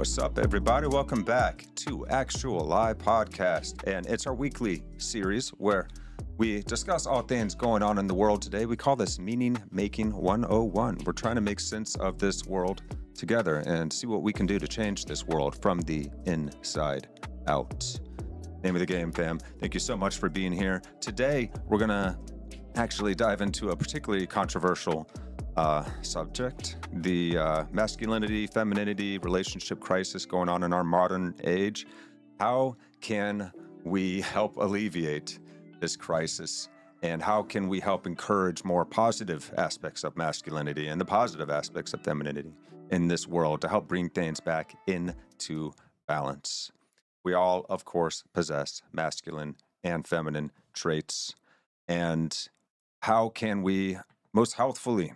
What's up, everybody? Welcome back to Actuali podcast, and it's our weekly series where we discuss all things going on in the world today. We call this Meaning Making 101. We're trying to make sense of this world together and see what we can do to change this world from the inside out. Name of the game, fam. Thank you so much for being here. Today, we're going to actually dive into a particularly controversial subject, the masculinity, femininity, relationship crisis going on in our modern age. How can we help alleviate this crisis? And how can we help encourage more positive aspects of masculinity and the positive aspects of femininity in this world to help bring things back into balance? We all, of course, possess masculine and feminine traits. And how can we most healthfully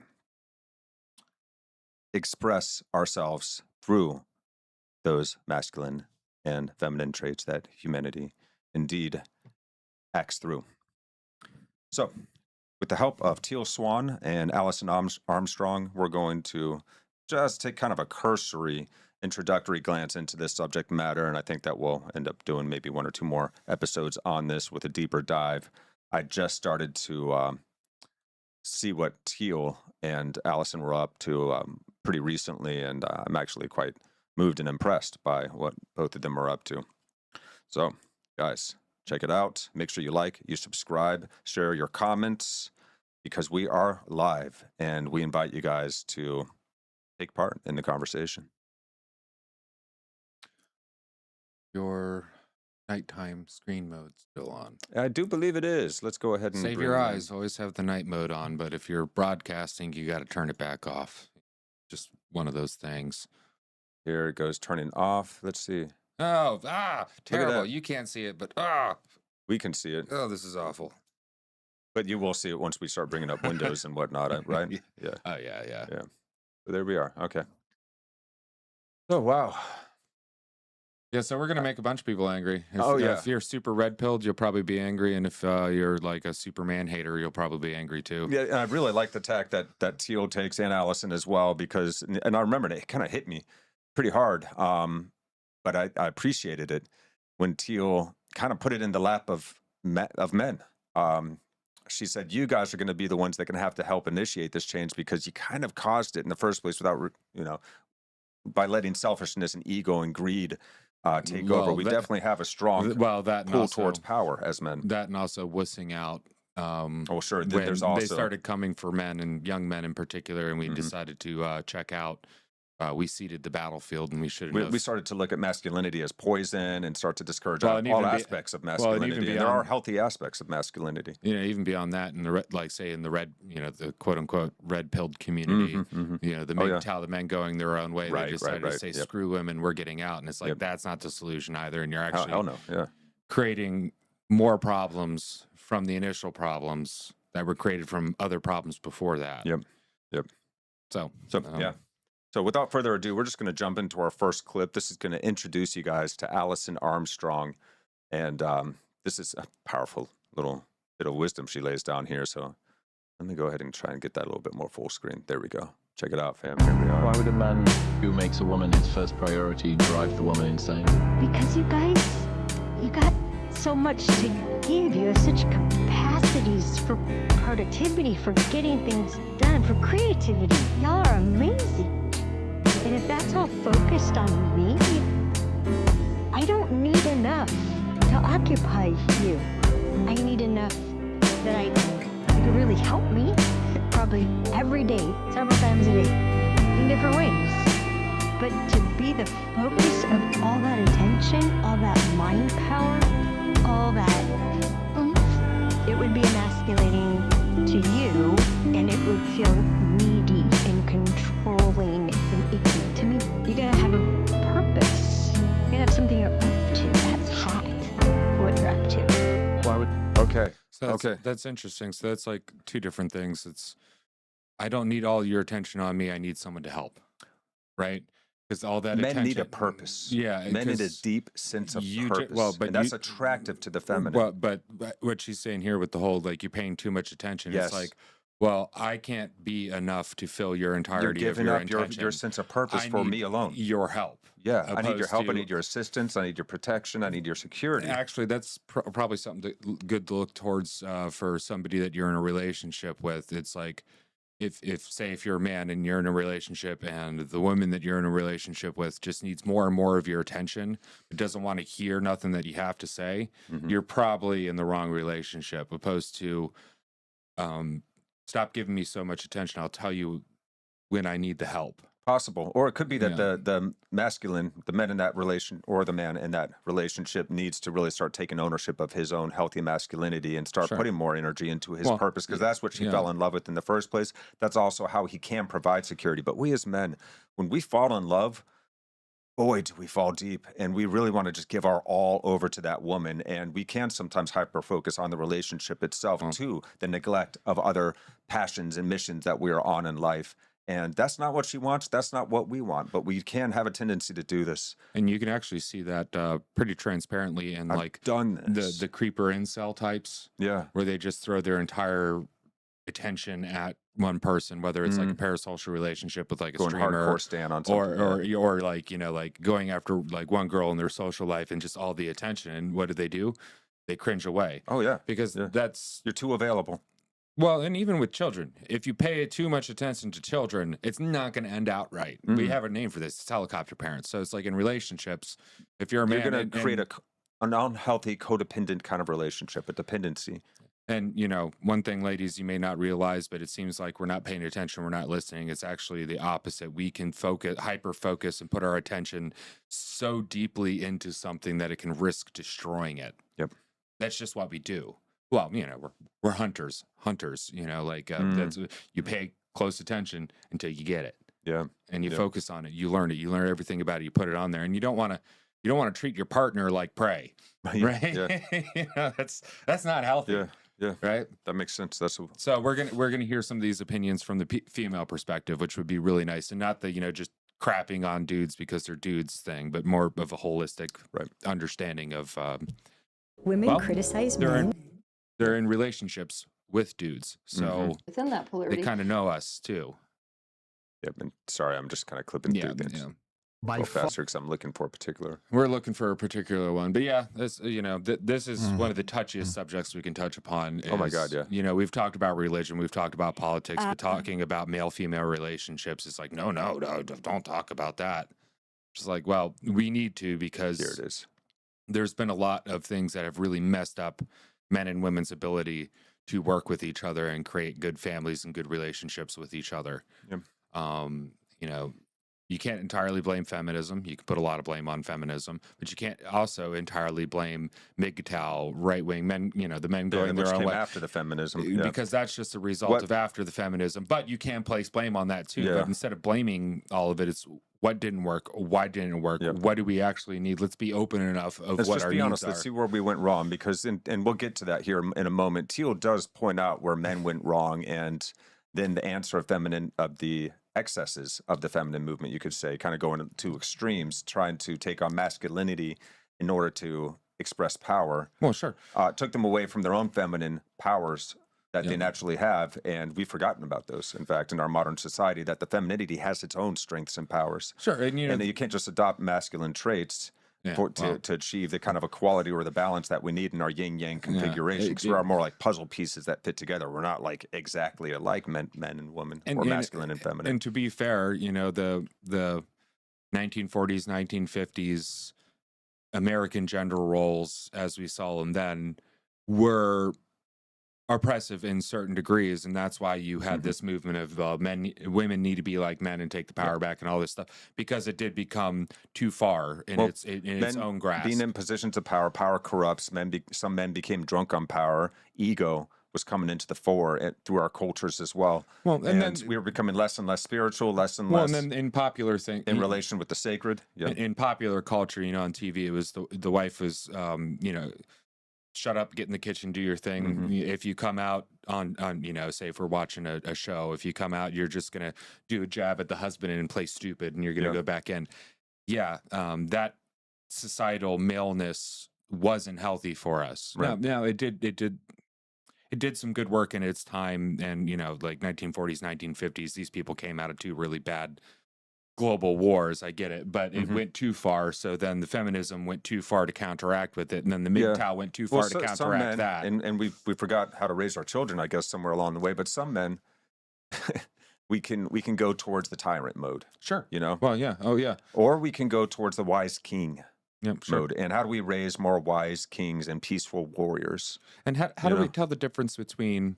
express ourselves through those masculine and feminine traits that humanity indeed acts through? So, with the help of Teal, Swan, and Allison Armstrong, we're going to just take kind of a cursory introductory glance into this subject matter, and I think that we'll end up doing maybe one or two more episodes on this with a deeper dive. I just started to see what Teal and Allison were up to pretty recently, and I'm actually quite moved and impressed by what both of them are up to. So, guys, check it out. Make sure you like, you subscribe, share your comments, because we are live, and we invite you guys to take part in the conversation. Your nighttime screen mode still on? I do believe it is. Let's go ahead and save your eyes. Always have the night mode on, but if you're broadcasting, you got to turn it back off. Just one of those things. Here it goes, turning off. Let's see. Oh, terrible. You can't see it, but we can see it. Oh, this is awful. But you will see it once we start bringing up windows and whatnot, right? Yeah. Oh, yeah. So there we are. Okay. Oh, wow. Yeah, so we're going to make a bunch of people angry. If you're super red-pilled, you'll probably be angry, and if you're like a Superman hater, you'll probably be angry too. Yeah, and I really like the tack that Teal takes, and Allison as well, because, and I remember it kind of hit me pretty hard, but I appreciated it when Teal kind of put it in the lap of men. She said, you guys are going to be the ones that are going to have to help initiate this change because you kind of caused it in the first place without, by letting selfishness and ego and greed take over. We definitely have a strong pull towards power as men. That and also wussing out. Sure. There's also, they started coming for men and young men in particular, and we decided to check out. We seeded the battlefield, and we shouldn't have. We started to look at masculinity as poison and start to discourage all aspects of masculinity. And there are healthy aspects of masculinity. Even beyond that, in the red, the quote unquote red pilled community, the MGTOW, the men going their own way. They decided to say, screw women, we're getting out, and it's like that's not the solution either. And you're actually creating more problems from the initial problems that were created from other problems before that. Yep. So yeah. So without further ado, we're just going to jump into our first clip. This is going to introduce you guys to Allison Armstrong. And this is a powerful little bit of wisdom she lays down here. So let me go ahead and try and get that a little bit more full screen. There we go. Check it out, fam. Here we are. Why would a man who makes a woman his first priority drive the woman insane? Because you guys, you got so much to give. You have such capacities for productivity, for getting things done, for creativity. Y'all are amazing. And if that's all focused on me, I don't need enough to occupy you. I need enough that you could really help me, probably every day, several times a day, in different ways. But to be the focus of all that attention, all that mind power, all that oomph, it would be emasculating to you, and it would feel needy and controlling and icky. To me, you gotta have a purpose. You gotta have something you're up to. That's hot, what you're up to. Why would... Okay. So that's interesting. So that's like two different things. I don't need all your attention on me. I need someone to help, right? Because all that men attention, need a purpose. Yeah, men need a deep sense of purpose. And that's attractive to the feminine. But what she's saying here with the whole, like, you're paying too much attention. Yes. It's like, well, I can't be enough to fill your entirety You're of giving your up intention. your sense of purpose I for need me alone. your help. Yeah, I need your help. I To- need your assistance. I need your protection. I need your security. Actually, that's probably something good to look towards for somebody that you're in a relationship with. It's like, if you're a man and you're in a relationship and the woman that you're in a relationship with just needs more and more of your attention, but doesn't want to hear nothing that you have to say, you're probably in the wrong relationship. Opposed to, stop giving me so much attention. I'll tell you when I need the help. Possible. Or it could be that the masculine, the men in that relation, or the man in that relationship needs to really start taking ownership of his own healthy masculinity and start putting more energy into his purpose, because that's what she fell in love with in the first place. That's also how he can provide security. But we as men, when we fall in love, boy, do we fall deep, and we really want to just give our all over to that woman. And we can sometimes hyper focus on the relationship itself to the neglect of other passions and missions that we are on in life. And that's not what she wants. That's not what we want. But we can have a tendency to do this. And you can actually see that pretty transparently in the creeper incel types. Yeah. Where they just throw their entire attention at one person, whether it's like a parasocial relationship with like a streamer, hardcore stand on something, or like, like going after like one girl in their social life and just all the attention. And what do? They cringe away. Oh yeah. Because you're too available. Well, and even with children, if you pay too much attention to children, it's not going to end out right. We have a name for this. It's helicopter parents. So it's like in relationships, if you're a man, you're going to create an unhealthy, codependent kind of relationship, a dependency. And, one thing, ladies, you may not realize, but it seems like we're not paying attention. We're not listening. It's actually the opposite. We can hyper focus and put our attention so deeply into something that it can risk destroying it. Yep. That's just what we do. Well, we're hunters, that's, you pay close attention until you get it. Yeah. And you focus on it. You learn everything about it. You put it on there, and you don't want to treat your partner like prey, right? Yeah. That's not healthy. Yeah. Yeah. Right. That makes sense. So we're going to hear some of these opinions from the female perspective, which would be really nice. And not the, just crapping on dudes because they're dudes thing, but more of a holistic understanding of, women criticize men. They're in relationships with dudes, so within that polarity, they kind of know us too. Yep. And sorry, I'm just kind of clipping through things. Yeah. Go faster because I'm looking for a particular. We're looking for a particular one, but this this is one of the touchiest subjects we can touch upon. Oh my God, yeah. We've talked about religion, we've talked about politics, but talking about male-female relationships, it's like no, don't talk about that. Just like, well, we need to, because here it is. There's been a lot of things that have really messed up men and women's ability to work with each other and create good families and good relationships with each other. Yep. You can't entirely blame feminism. You can put a lot of blame on feminism, but you can't also entirely blame MGTOW, right-wing men, the men going their own way. After the feminism. Because that's just a result of after the feminism. But you can place blame on that too. But instead of blaming all of it, it's what didn't work, why didn't it work, what do we actually need? Let's be open enough of what our needs are. Let's see where we went wrong, because, and we'll get to that here in a moment. Teal does point out where men went wrong, and then the answer of the excesses of the feminine movement, you could say, kind of going to extremes, trying to take on masculinity in order to express power. Well, sure. Took them away from their own feminine powers that they naturally have, and we've forgotten about those, in fact, in our modern society, that the femininity has its own strengths and powers. Sure. And you can't just adopt masculine traits to achieve the kind of equality or the balance that we need in our yin-yang configuration, because we are more like puzzle pieces that fit together. We're not like exactly alike men and women, or masculine and feminine. And to be fair, the 1940s, 1950s American gender roles, as we saw them then, were oppressive in certain degrees, and that's why you had this movement of women need to be like men and take the power back and all this stuff, because it did become too far in its own grasp. Being in positions of power corrupts. Some men became drunk on power. Ego was coming into the fore through our cultures as well. Well, and then we were becoming less and less spiritual, less and less. And then in popular thing, in relation with the sacred. Yeah. In popular culture, on TV, it was the wife was, shut up, get in the kitchen, do your thing. If you come out on say if we're watching a show, if you come out, you're just going to do a jab at the husband and play stupid, and you're going to go back in. That societal maleness wasn't healthy for us. Right. Now it did it did some good work in its time. And, you know, like 1940s, 1950s, these people came out of 2 really bad global wars. I get it, but it went too far. So then the feminism went too far to counteract with it. And then the MGTOW went too far to counteract that. And we forgot how to raise our children, I guess, somewhere along the way. But some men, we can go towards the tyrant mode. Sure. You know? Well, yeah. Oh, yeah. Or we can go towards the wise king sure. mode. And how do we raise more wise kings and peaceful warriors? And how do we tell the difference between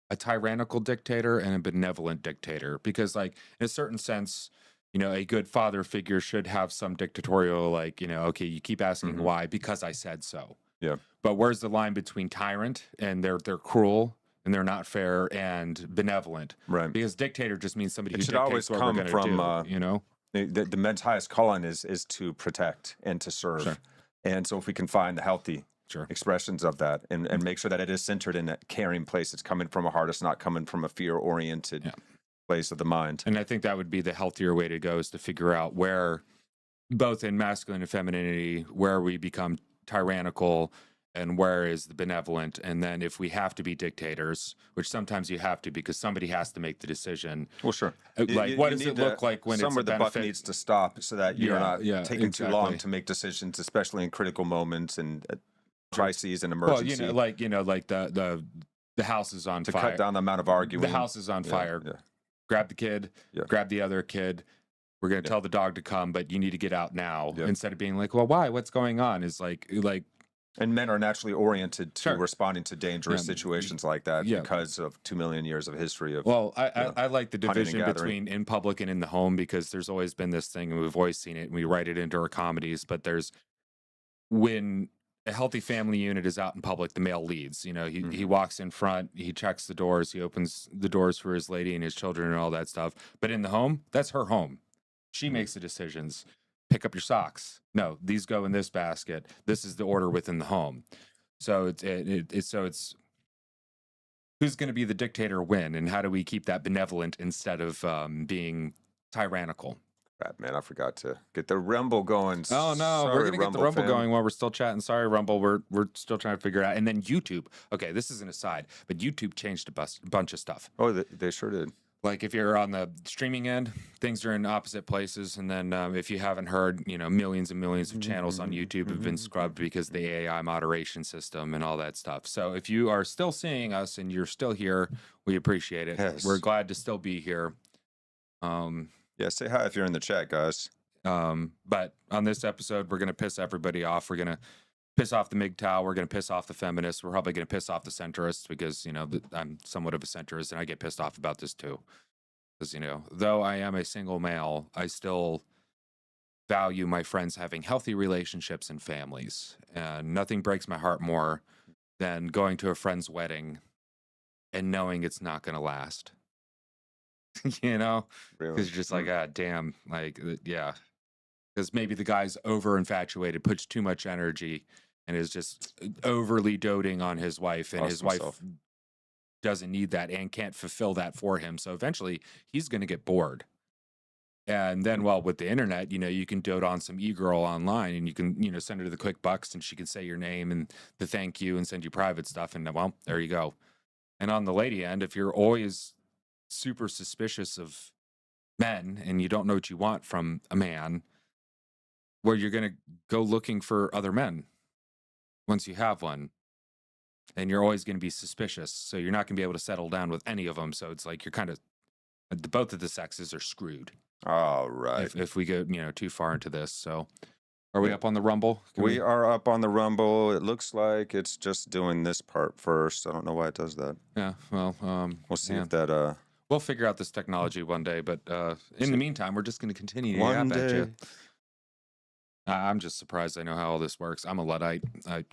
a tyrannical dictator and a benevolent dictator? Because, like, in a certain sense, you know, a good father figure should have some dictatorial, like, you know, okay, you keep asking why, because I said so. Yeah. But where's the line between tyrant and they're cruel and they're not fair and benevolent? Right. Because dictator just means somebody who should dictates always what come we're from, gonna do, you know? The men's highest calling is to protect and to serve. Sure. And so if we can find the healthy expressions of that and make sure that it is centered in a caring place, it's coming from a heart, it's not coming from a fear-oriented place of the mind. And I think that would be the healthier way to go, is to figure out where, both in masculine and femininity, where we become tyrannical and where is the benevolent. And then if we have to be dictators, which sometimes you have to because somebody has to make the decision. Well, sure. Like, what does it look like when somewhere it's a the buck benefit? needs to stop so that you're not taking too long to make decisions, especially in critical moments and crises and emergency. Well, like the house is on fire. To cut down the amount of arguing. The house is on fire. Grab the kid, grab the other kid. We're going to tell the dog to come, but you need to get out now. Instead of being like, well, why? What's going on? Is like. And men are naturally oriented to responding to dangerous situations like that because of 2 million years of history of. Well, I like the division between in public and in the home, because there's always been this thing, and we've always seen it, and we write it into our comedies. But when a healthy family unit is out in public, the male leads. You know, he walks in front, he checks the doors, he opens the doors for his lady and his children and all that stuff. But in the home, that's her home. She makes the decisions. Pick up your socks. No, these go in this basket. This is the order within the home. So it's who's going to be the dictator when, and how do we keep that benevolent instead of being tyrannical? Crap, man, I forgot to get the Rumble going. Oh no, we're gonna get the Rumble going while we're still chatting. Sorry, Rumble, we're still trying to figure it out. And then YouTube. Okay, this is an aside, but YouTube changed a bunch of stuff. Oh, they sure did. Like, if you're on the streaming end, things are in opposite places. And then if you haven't heard, you know, millions and millions of channels on YouTube have been scrubbed because of the AI moderation system and all that stuff. So if you are still seeing us and you're still here, we appreciate it. Yes. We're glad to still be here. Yeah, say hi if you're in the chat, guys. But on this episode, we're going to piss everybody off. We're going to piss off the MGTOW. We're going to piss off the feminists. We're probably going to piss off the centrists because, you know, I'm somewhat of a centrist and I get pissed off about this too. Because, you know, though I am a single male, I still value my friends having healthy relationships and families. And nothing breaks my heart more than going to a friend's wedding and knowing it's not going to last. You know? Because you're just like, ah, damn. Like, yeah. Because maybe the guy's over infatuated, puts too much energy, and is just overly doting on his wife, and his wife doesn't need that and can't fulfill that for him. So eventually he's going to get bored. And then, well, with the internet, you know, you can dote on some e-girl online, and you can, you know, send her the quick bucks, and she can say your name and the thank you and send you private stuff. And well, there you go. And on the lady end, if you're always super suspicious of men and you don't know what you want from a man, where you're going to go looking for other men once you have one. And you're always going to be suspicious. So you're not going to be able to settle down with any of them. So it's like you're kind of, both of the sexes are screwed. All right. If we go, you know, too far into this. So are we up on the Rumble? We are up on the Rumble. It looks like it's just doing this part first. I don't know why it does that. Yeah, well, we'll see if that... We'll figure out this technology one day. But in the meantime, we're just going to continue to yap at you. I'm just surprised I know how all this works. I'm a Luddite. I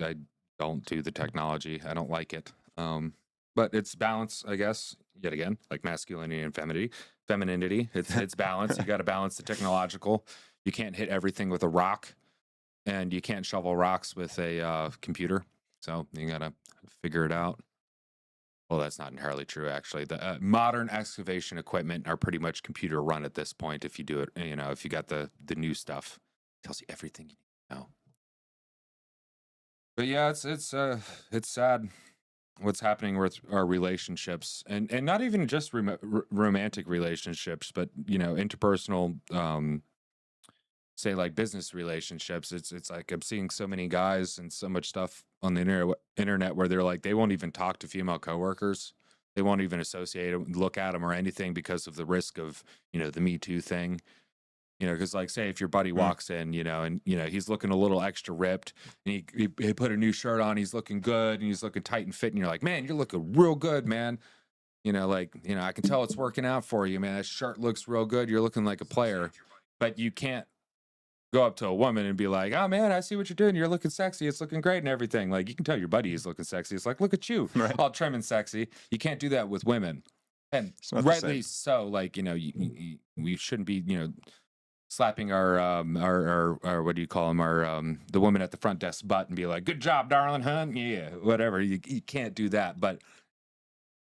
don't do the technology. I don't like it. But it's balance, I guess, yet again, like masculinity and femininity. It's balance. You got to balance the technological. You can't hit everything with a rock, and you can't shovel rocks with a computer. So you got to figure it out. Well, that's not entirely true, actually. The modern excavation equipment are pretty much computer run at this point. If you do it, you know, if you got the new stuff. Tells you everything you need to know. But yeah, it's sad. what's happening with our relationships, and not even just romantic relationships, but interpersonal, say like business relationships. It's like I'm seeing so many guys and so much stuff on the internet where they're like, they won't even talk to female coworkers. They won't even associate them, look at them or anything because of the risk of, the Me Too thing. Because like, say if your buddy walks in, and he's looking a little extra ripped, and he put a new shirt on, he's looking good, and he's looking tight and fit, and you're like, man, you're looking real good, man. I can tell it's working out for you, man. That shirt looks real good. You're looking like a player. But you can't go up to a woman and be like, oh man, I see what you're doing. You're looking sexy. It's looking great and everything. Like, you can tell your buddy is looking sexy. It's like, look at you, right, all trim and sexy. You can't do that with women. And rightly so, like, we shouldn't be, slapping our what do you call them, our the woman at the front desk butt and be like, good job, darling, hun. Yeah, whatever. You can't do that. But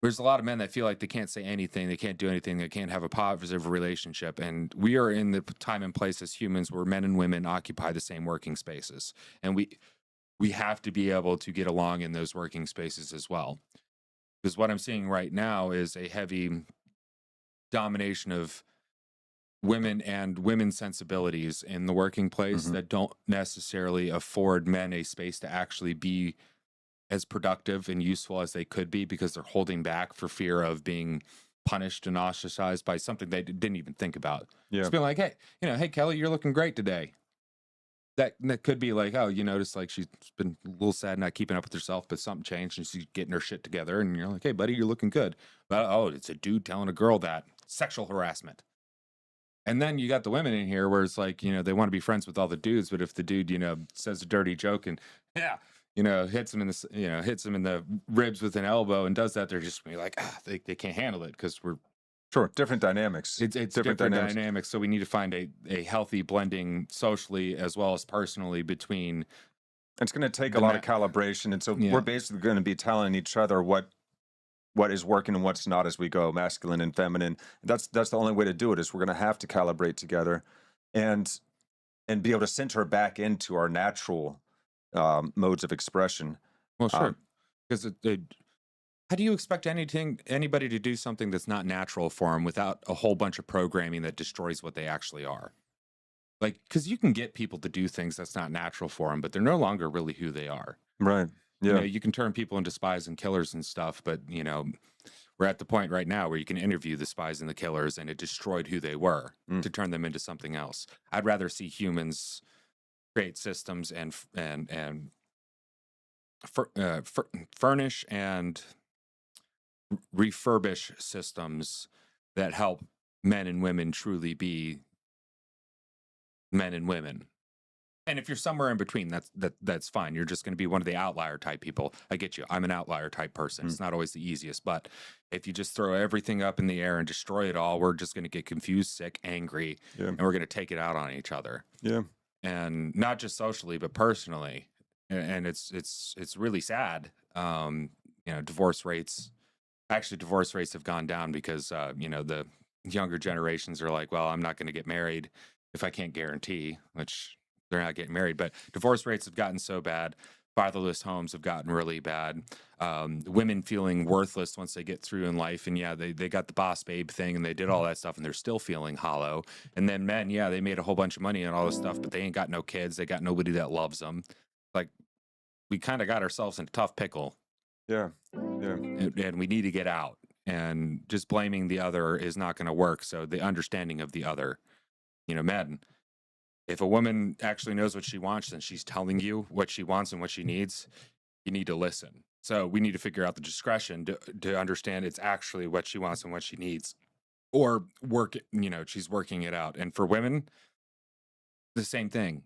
there's a lot of men that feel like they can't say anything, they can't do anything, they can't have a positive relationship. And we are in the time and place as humans where men and women occupy the same working spaces, and we have to be able to get along in those working spaces as well. Because what I'm seeing right now is a heavy domination of women and women's sensibilities in the working place that don't necessarily afford men a space to actually be as productive and useful as they could be, because they're holding back for fear of being punished and ostracized by something they didn't even think about. Yeah. Just being like, hey, hey, Kelly, you're looking great today. That could be like, oh, you notice like she's been a little sad, not keeping up with herself, but something changed and she's getting her shit together. And you're like, hey, buddy, you're looking good. But, oh, it's a dude telling a girl that. Sexual harassment. And then you got the women in here where it's like, they want to be friends with all the dudes, but if the dude, says a dirty joke and hits him in the, hits him in the ribs with an elbow and does that, they're just gonna be like, they can't handle it because we're different dynamics. It's different dynamics. So we need to find a healthy blending socially as well as personally between. It's going to take a lot of calibration, and so we're basically going to be telling each other what is working and what's not as we go, masculine and feminine. That's the only way to do it, is we're going to have to calibrate together and be able to center back into our natural modes of expression. Well, sure. Because how do you expect anybody to do something that's not natural for them without a whole bunch of programming that destroys what they actually are? Like, because you can get people to do things that's not natural for them, but they're no longer really who they are. Right. Yeah. You can turn people into spies and killers and stuff, but we're at the point right now where you can interview the spies and the killers, and it destroyed who they were to turn them into something else. I'd rather see humans create systems and furnish and refurbish systems that help men and women truly be men and women. And if you're somewhere in between, that's fine. You're just going to be one of the outlier type people. I get you. I'm an outlier type person. It's not always the easiest, but if you just throw everything up in the air and destroy it all, we're just going to get confused, sick, angry, and we're going to take it out on each other. Yeah. And not just socially, but personally. And it's really sad. Divorce rates have gone down because the younger generations are like, well, I'm not going to get married if I can't guarantee, which they're not getting married. But divorce rates have gotten so bad. Fatherless homes have gotten really bad. Women feeling worthless once they get through in life. And they got the boss babe thing and they did all that stuff and they're still feeling hollow. And then men, they made a whole bunch of money and all this stuff, but they ain't got no kids. They got nobody that loves them. Like, we kind of got ourselves in a tough pickle. Yeah. Yeah. And we need to get out. And just blaming the other is not going to work. So the understanding of the other, men, if a woman actually knows what she wants and she's telling you what she wants and what she needs, you need to listen. So we need to figure out the discretion to understand it's actually what she wants and what she needs, or work it, she's working it out. And for women, the same thing.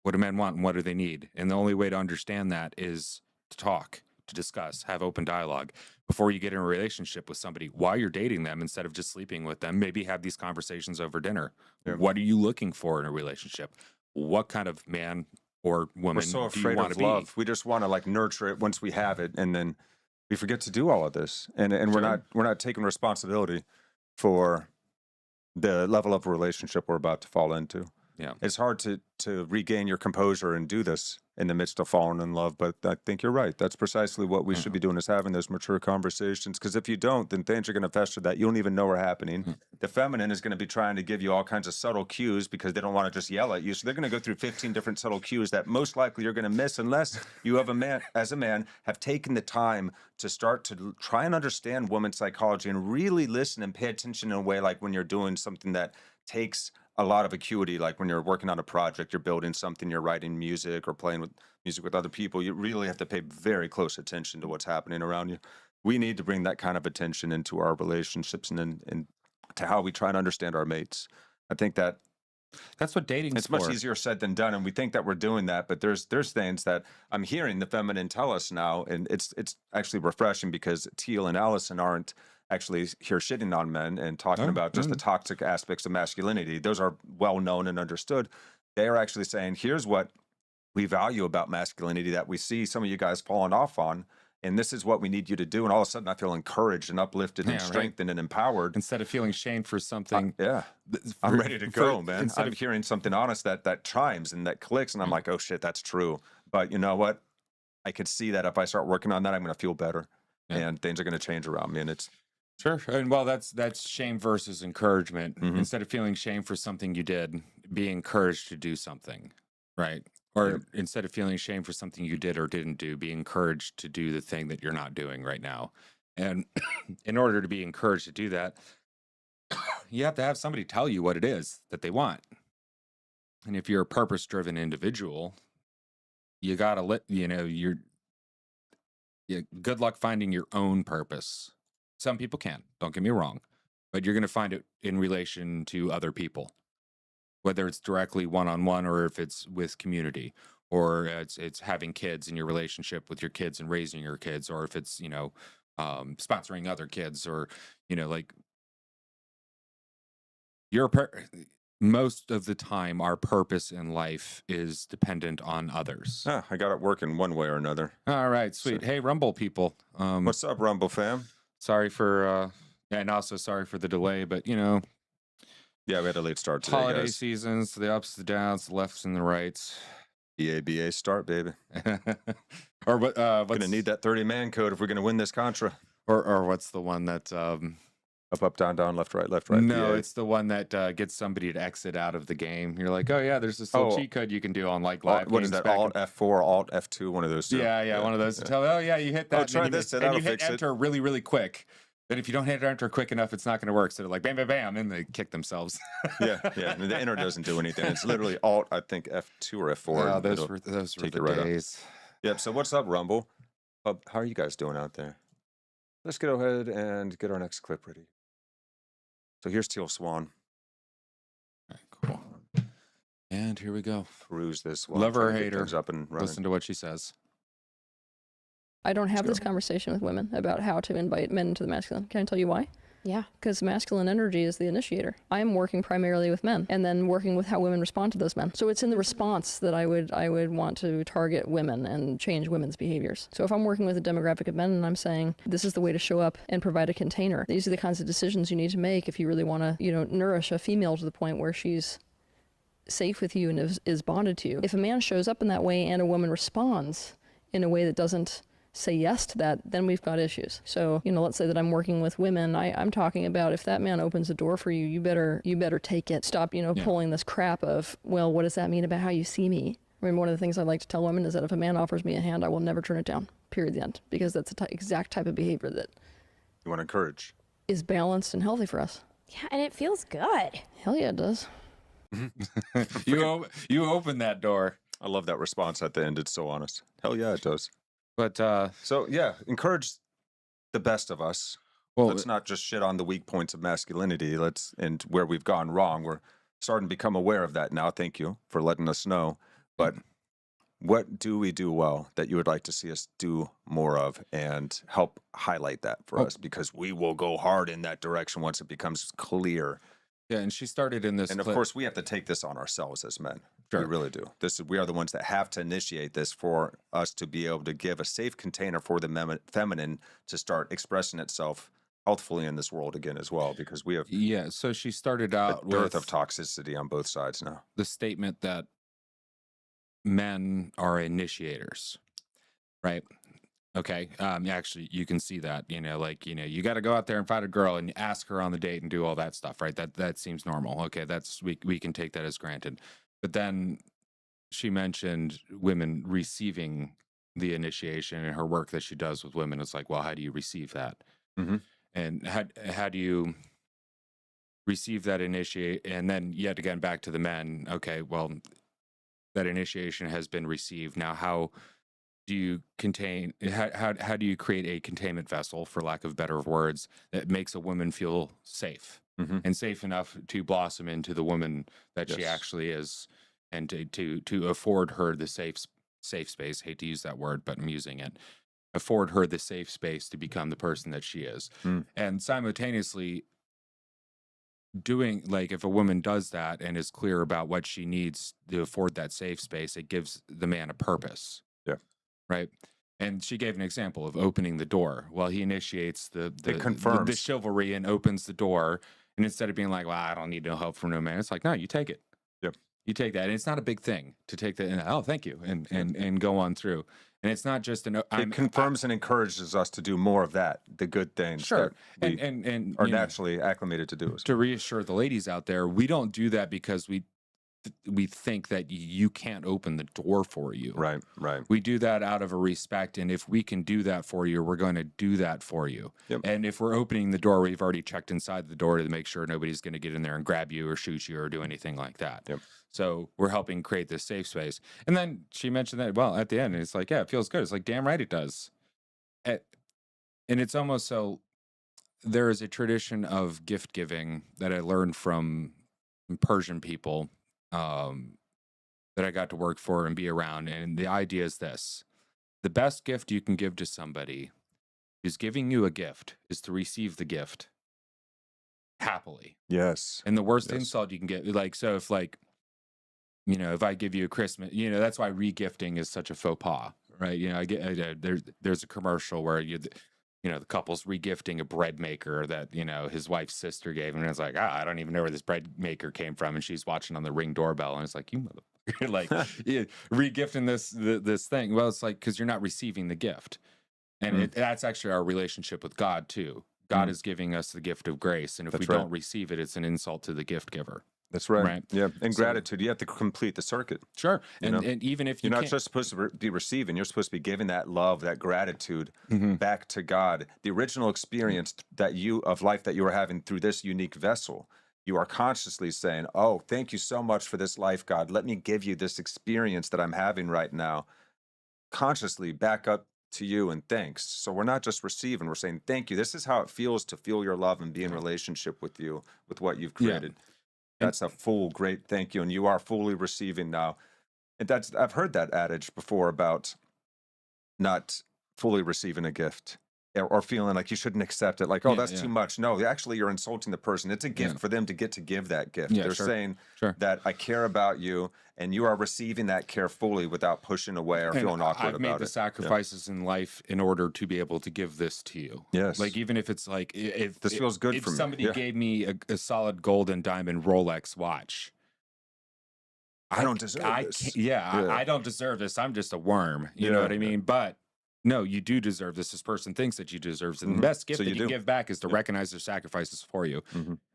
What do men want and what do they need? And the only way to understand that is to talk, to discuss, have open dialogue before you get in a relationship with somebody. While you're dating them, instead of just sleeping with them, maybe have these conversations over dinner. Yeah. What are you looking for in a relationship? What kind of man or woman do you want to be? We're so afraid of love. We just want to nurture it once we have it, and then we forget to do all of this. And we're not taking responsibility for the level of relationship we're about to fall into. Yeah. It's hard to regain your composure and do this in the midst of falling in love. But I think you're right. That's precisely what we should be doing, is having those mature conversations. Because if you don't, then things are going to fester that you don't even know are happening. The feminine is going to be trying to give you all kinds of subtle cues because they don't want to just yell at you. So they're going to go through 15 different subtle cues that most likely you're going to miss unless you have as a man, have taken the time to start to try and understand women's psychology and really listen and pay attention in a way like when you're doing something that takes a lot of acuity, like when you're working on a project, you're building something, you're writing music or playing with music with other people. You really have to pay very close attention to what's happening around you. We need to bring that kind of attention into our relationships and to how we try and understand our mates. I think that's what dating is. It's much easier said than done, and we think that we're doing that, but there's things that I'm hearing the feminine tell us now, and it's actually refreshing because Teal and Allison aren't actually here shitting on men and talking about just the toxic aspects of masculinity. Those are well known and understood. They are actually saying, here's what we value about masculinity that we see some of you guys falling off on, and this is what we need you to do. And all of a sudden I feel encouraged and uplifted and strengthened and empowered. Instead of feeling shamed for something. I'm ready to go, man. I'm hearing something honest that chimes and that clicks, and I'm like, oh shit, that's true. But you know what? I could see that if I start working on that, I'm going to feel better and things are going to change around me. And it's, sure. And well, that's shame versus encouragement. Instead of feeling shame for something you did, be encouraged to do something, right? Or instead of feeling shame for something you did or didn't do, be encouraged to do the thing that you're not doing right now. And in order to be encouraged to do that, you have to have somebody tell you what it is that they want. And if you're a purpose-driven individual, you gotta good luck finding your own purpose. Some people can, don't get me wrong, but you're going to find it in relation to other people, whether it's directly one-on-one or if it's with community, or it's having kids in your relationship with your kids and raising your kids, or if it's, sponsoring other kids, or, like most of the time our purpose in life is dependent on others. I got it working one way or another. All right, sweet. So, hey, Rumble people. What's up, Rumble fam? Sorry for, and also sorry for the delay, but yeah, we had a late start today, holiday seasons, the ups, the downs, the lefts and the rights. EABA start, baby. Or what's gonna need that 30-man code if we're gonna win this Contra. Or what's the one that up, down, down, left, right. No, PA. it's the one that gets somebody to exit out of the game. You're like, oh yeah, there's this little cheat code you can do on like live. What is that? Alt F4, Alt F2, one of those two. Yeah, one of those to tell. Oh yeah, you hit that. Oh, try this. And you hit enter really, really quick. Then if you don't hit enter quick enough, it's not going to work. So they're like, bam, bam, bam, and they kick themselves. yeah. And the enter doesn't do anything. It's literally Alt, I think F2 or F4. Oh, those were the days. Yep. So what's up, Rumble? How are you guys doing out there? Let's go ahead and get our next clip ready. So here's Teal Swan. All right, cool. And here we go. Cruise this one. Love her or hate her. Up and running. Listen to what she says. I don't have this conversation with women about how to invite men into the masculine. Can I tell you why? Yeah. Because masculine energy is the initiator. I am working primarily with men and then working with how women respond to those men. So it's in the response that I would want to target women and change women's behaviors. So if I'm working with a demographic of men and I'm saying, this is the way to show up and provide a container, these are the kinds of decisions you need to make if you really want to, nourish a female to the point where she's safe with you and is bonded to you. If a man shows up in that way and a woman responds in a way that doesn't say yes to that, then we've got issues. So, let's say that I'm working with women. I'm talking about if that man opens the door for you, you better take it. Stop, pulling this crap of, well, what does that mean about how you see me? I mean, one of the things I like to tell women is that if a man offers me a hand, I will never turn it down, period, the end. Because that's the exact type of behavior that you want to encourage. Is balanced and healthy for us. Yeah, and it feels good. Hell yeah, it does. You open that door. I love that response at the end. It's so honest. Hell yeah, it does. But so yeah, encourage the best of us. Well, let's not just shit on the weak points of masculinity. And where we've gone wrong. We're starting to become aware of that now. Thank you for letting us know. But what do we do well that you would like to see us do more of and help highlight that for us? Because we will go hard in that direction once it becomes clear. Yeah, and she started in this. And of course, we have to take this on ourselves as men. Sure. We really do. We are the ones that have to initiate this for us to be able to give a safe container for the feminine to start expressing itself healthfully in this world again as well. Because we have so she started out a dearth of toxicity on both sides now. The statement that men are initiators, right? Okay. Actually, you can see that, you got to go out there and find a girl and ask her on the date and do all that stuff, right? That seems normal. Okay. We can take that as granted. But then she mentioned women receiving the initiation and her work that she does with women. It's like, well, how do you receive that? Mm-hmm. And how do you receive that initiate? And then yet again, back to the men. Okay. Well, that initiation has been received. Now, how do you how do you create a containment vessel, for lack of better words, that makes a woman feel safe and safe enough to blossom into the woman that she actually is, and to afford her the safe space. Hate to use that word, but I'm using it. Afford her the safe space to become the person that she is. And simultaneously doing, like, if a woman does that and is clear about what she needs to afford that safe space, it gives the man a purpose. Yeah. Right. And she gave an example of opening the door. Well, he initiates the chivalry and opens the door. And instead of being like, well, I don't need no help from no man, it's like, no, you take it. Yep. You take that. And it's not a big thing to take that. And, oh, thank you. And go on through. And it's not just it confirms and encourages us to do more of that, the good things. Sure. That we are naturally acclimated to do. To reassure the ladies out there, we don't do that because we think that you can't open the door for you. Right. We do that out of a respect. And if we can do that for you, we're going to do that for you. Yep. And if we're opening the door, we've already checked inside the door to make sure nobody's going to get in there and grab you or shoot you or do anything like that. Yep. So we're helping create this safe space. And then she mentioned that, well, at the end, it's like, yeah, it feels good. It's like, damn right it does. And it's almost so there is a tradition of gift giving that I learned from Persian people that I got to work for and be around. And the idea is this: the best gift you can give to somebody who's giving you a gift is to receive the gift happily. Yes. And the worst insult you can get, so if if I give you a Christmas, that's why regifting is such a faux pas, right? There's a commercial where the couple's regifting a bread maker that, his wife's sister gave him. And it's like, I don't even know where this bread maker came from. And she's watching on the Ring doorbell. And it's like, you motherfucker, regifting this thing. Well, it's like, because you're not receiving the gift. And that's actually our relationship with God, too. God is giving us the gift of grace. And if we don't receive it, it's an insult to the gift giver. That's right. Yeah. And gratitude, you have to complete the circuit. Sure. And even if you're not just supposed to be receiving, you're supposed to be giving that love, that gratitude back to God. The original experience of life that you are having through this unique vessel, you are consciously saying, oh, thank you so much for this life, God. Let me give you this experience that I'm having right now. Consciously back up to you and thanks. So we're not just receiving, we're saying thank you. This is how it feels to feel your love and be in relationship with you, with what you've created. Yeah. That's a full, great thank you, and you are fully receiving now. And I've heard that adage before about not fully receiving a gift or feeling like you shouldn't accept it, like, oh, that's too much. No, actually, you're insulting the person. It's a gift for them to give that gift. They're saying that I care about you, and you are receiving that care fully without pushing away or feeling awkward about it. I've made the sacrifices in life in order to be able to give this to you. Yes. Like, even if it's like, if this feels good for me. If somebody gave me a solid gold and diamond Rolex watch, I don't deserve this. I don't deserve this. I'm just a worm. You know what I mean? But no, you do deserve this. This person thinks that you deserve it. And the best gift that you give back is to recognize their sacrifices for you,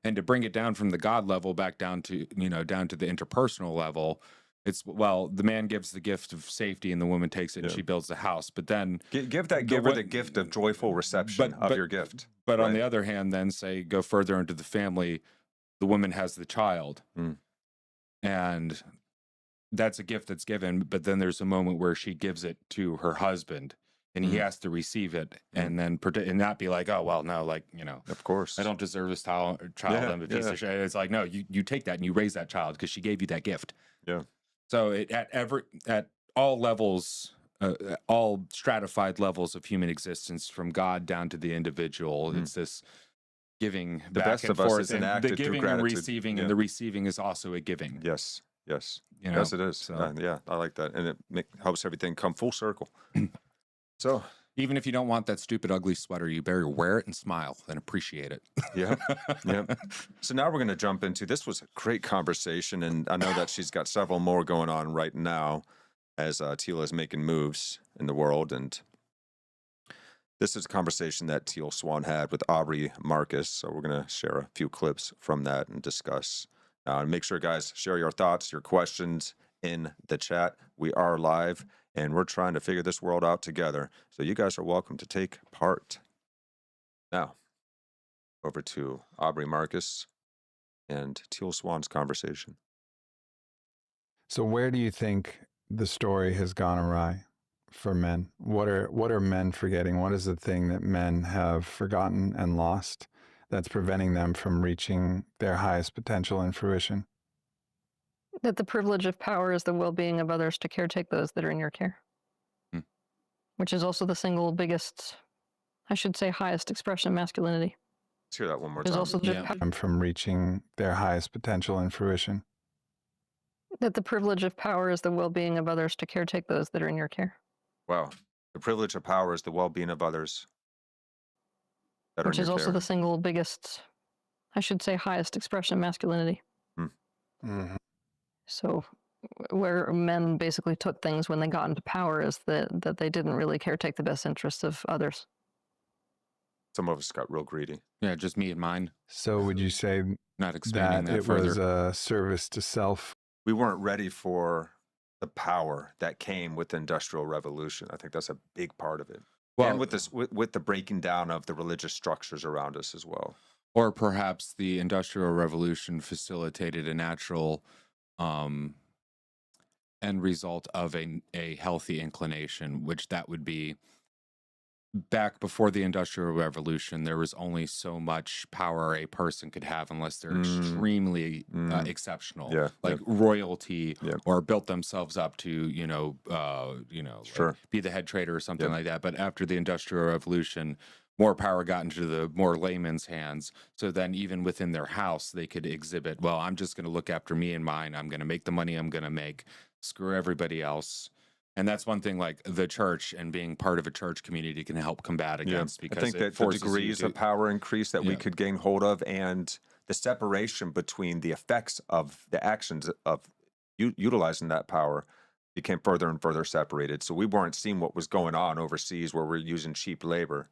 and to bring it down from the God level back down to the interpersonal level. It's, well, the man gives the gift of safety and the woman takes it and she builds the house. But then give that giver the gift of joyful reception of your gift. But on the other hand, then go further into the family, the woman has the child, and that's a gift that's given. But then there's a moment where she gives it to her husband. And he has to receive it and then and not be like, oh, well, no, of course, I don't deserve this child. I'm a piece of shit. It's like, no, you take that and you raise that child because she gave you that gift. Yeah. So at all levels, all stratified levels of human existence, from God down to the individual, it's this giving the back best and of forth, us is enacted, the giving and receiving, and the receiving is also a giving. Yes. Yes, it is. So, I like that, and it helps everything come full circle. So even if you don't want that stupid, ugly sweater, you better wear it and smile and appreciate it. Yeah. So now we're going to jump into, this was a great conversation, and I know that she's got several more going on right now. as Teal is making moves in the world. And this is a conversation that Teal Swan had with Aubrey Marcus. So we're going to share a few clips from that and discuss. Make sure, guys, share your thoughts, your questions in the chat. We are live, and we're trying to figure this world out together. So you guys are welcome to take part. Now, over to Aubrey Marcus and Teal Swan's conversation. So where do you think the story has gone awry for men? What are men forgetting? What is the thing that men have forgotten and lost that's preventing them from reaching their highest potential and fruition? That the privilege of power is the well-being of others to caretake those that are in your care. Which is also the single biggest, I should say, highest expression of masculinity. Let's hear that one more There's time. also the From reaching their highest potential and fruition. That the privilege of power is the well-being of others to caretake those that are in your care. Wow. The privilege of power is the well-being of others that are in your care. Which is also the single biggest, I should say, highest expression of masculinity. So where men basically took things when they got into power is that they didn't really caretake the best interests of others. Some of us got real greedy. Yeah, just me and mine. So would you say not expanding that it further. Was a service to self? We weren't ready for the power that came with the Industrial Revolution. I think that's a big part of it. Well, and with this, with the breaking down of the religious structures around us as well. Or perhaps the Industrial Revolution facilitated a natural end result of a healthy inclination, which that would be back before the Industrial Revolution. There was only so much power a person could have unless they're extremely exceptional, like royalty, or built themselves up to like be the head trader or something like that. But after the Industrial Revolution, more power got into the more layman's hands. So then even within their house, they could exhibit, well, I'm just going to look after me and mine. I'm going to make the money I'm going to make. Screw everybody else. And that's one thing, like the church and being part of a church community can help combat against. Because I think that the degrees of power increase that we could gain hold of, and the separation between the effects of the actions of utilizing that power became further and further separated. So we weren't seeing what was going on overseas where we're using cheap labor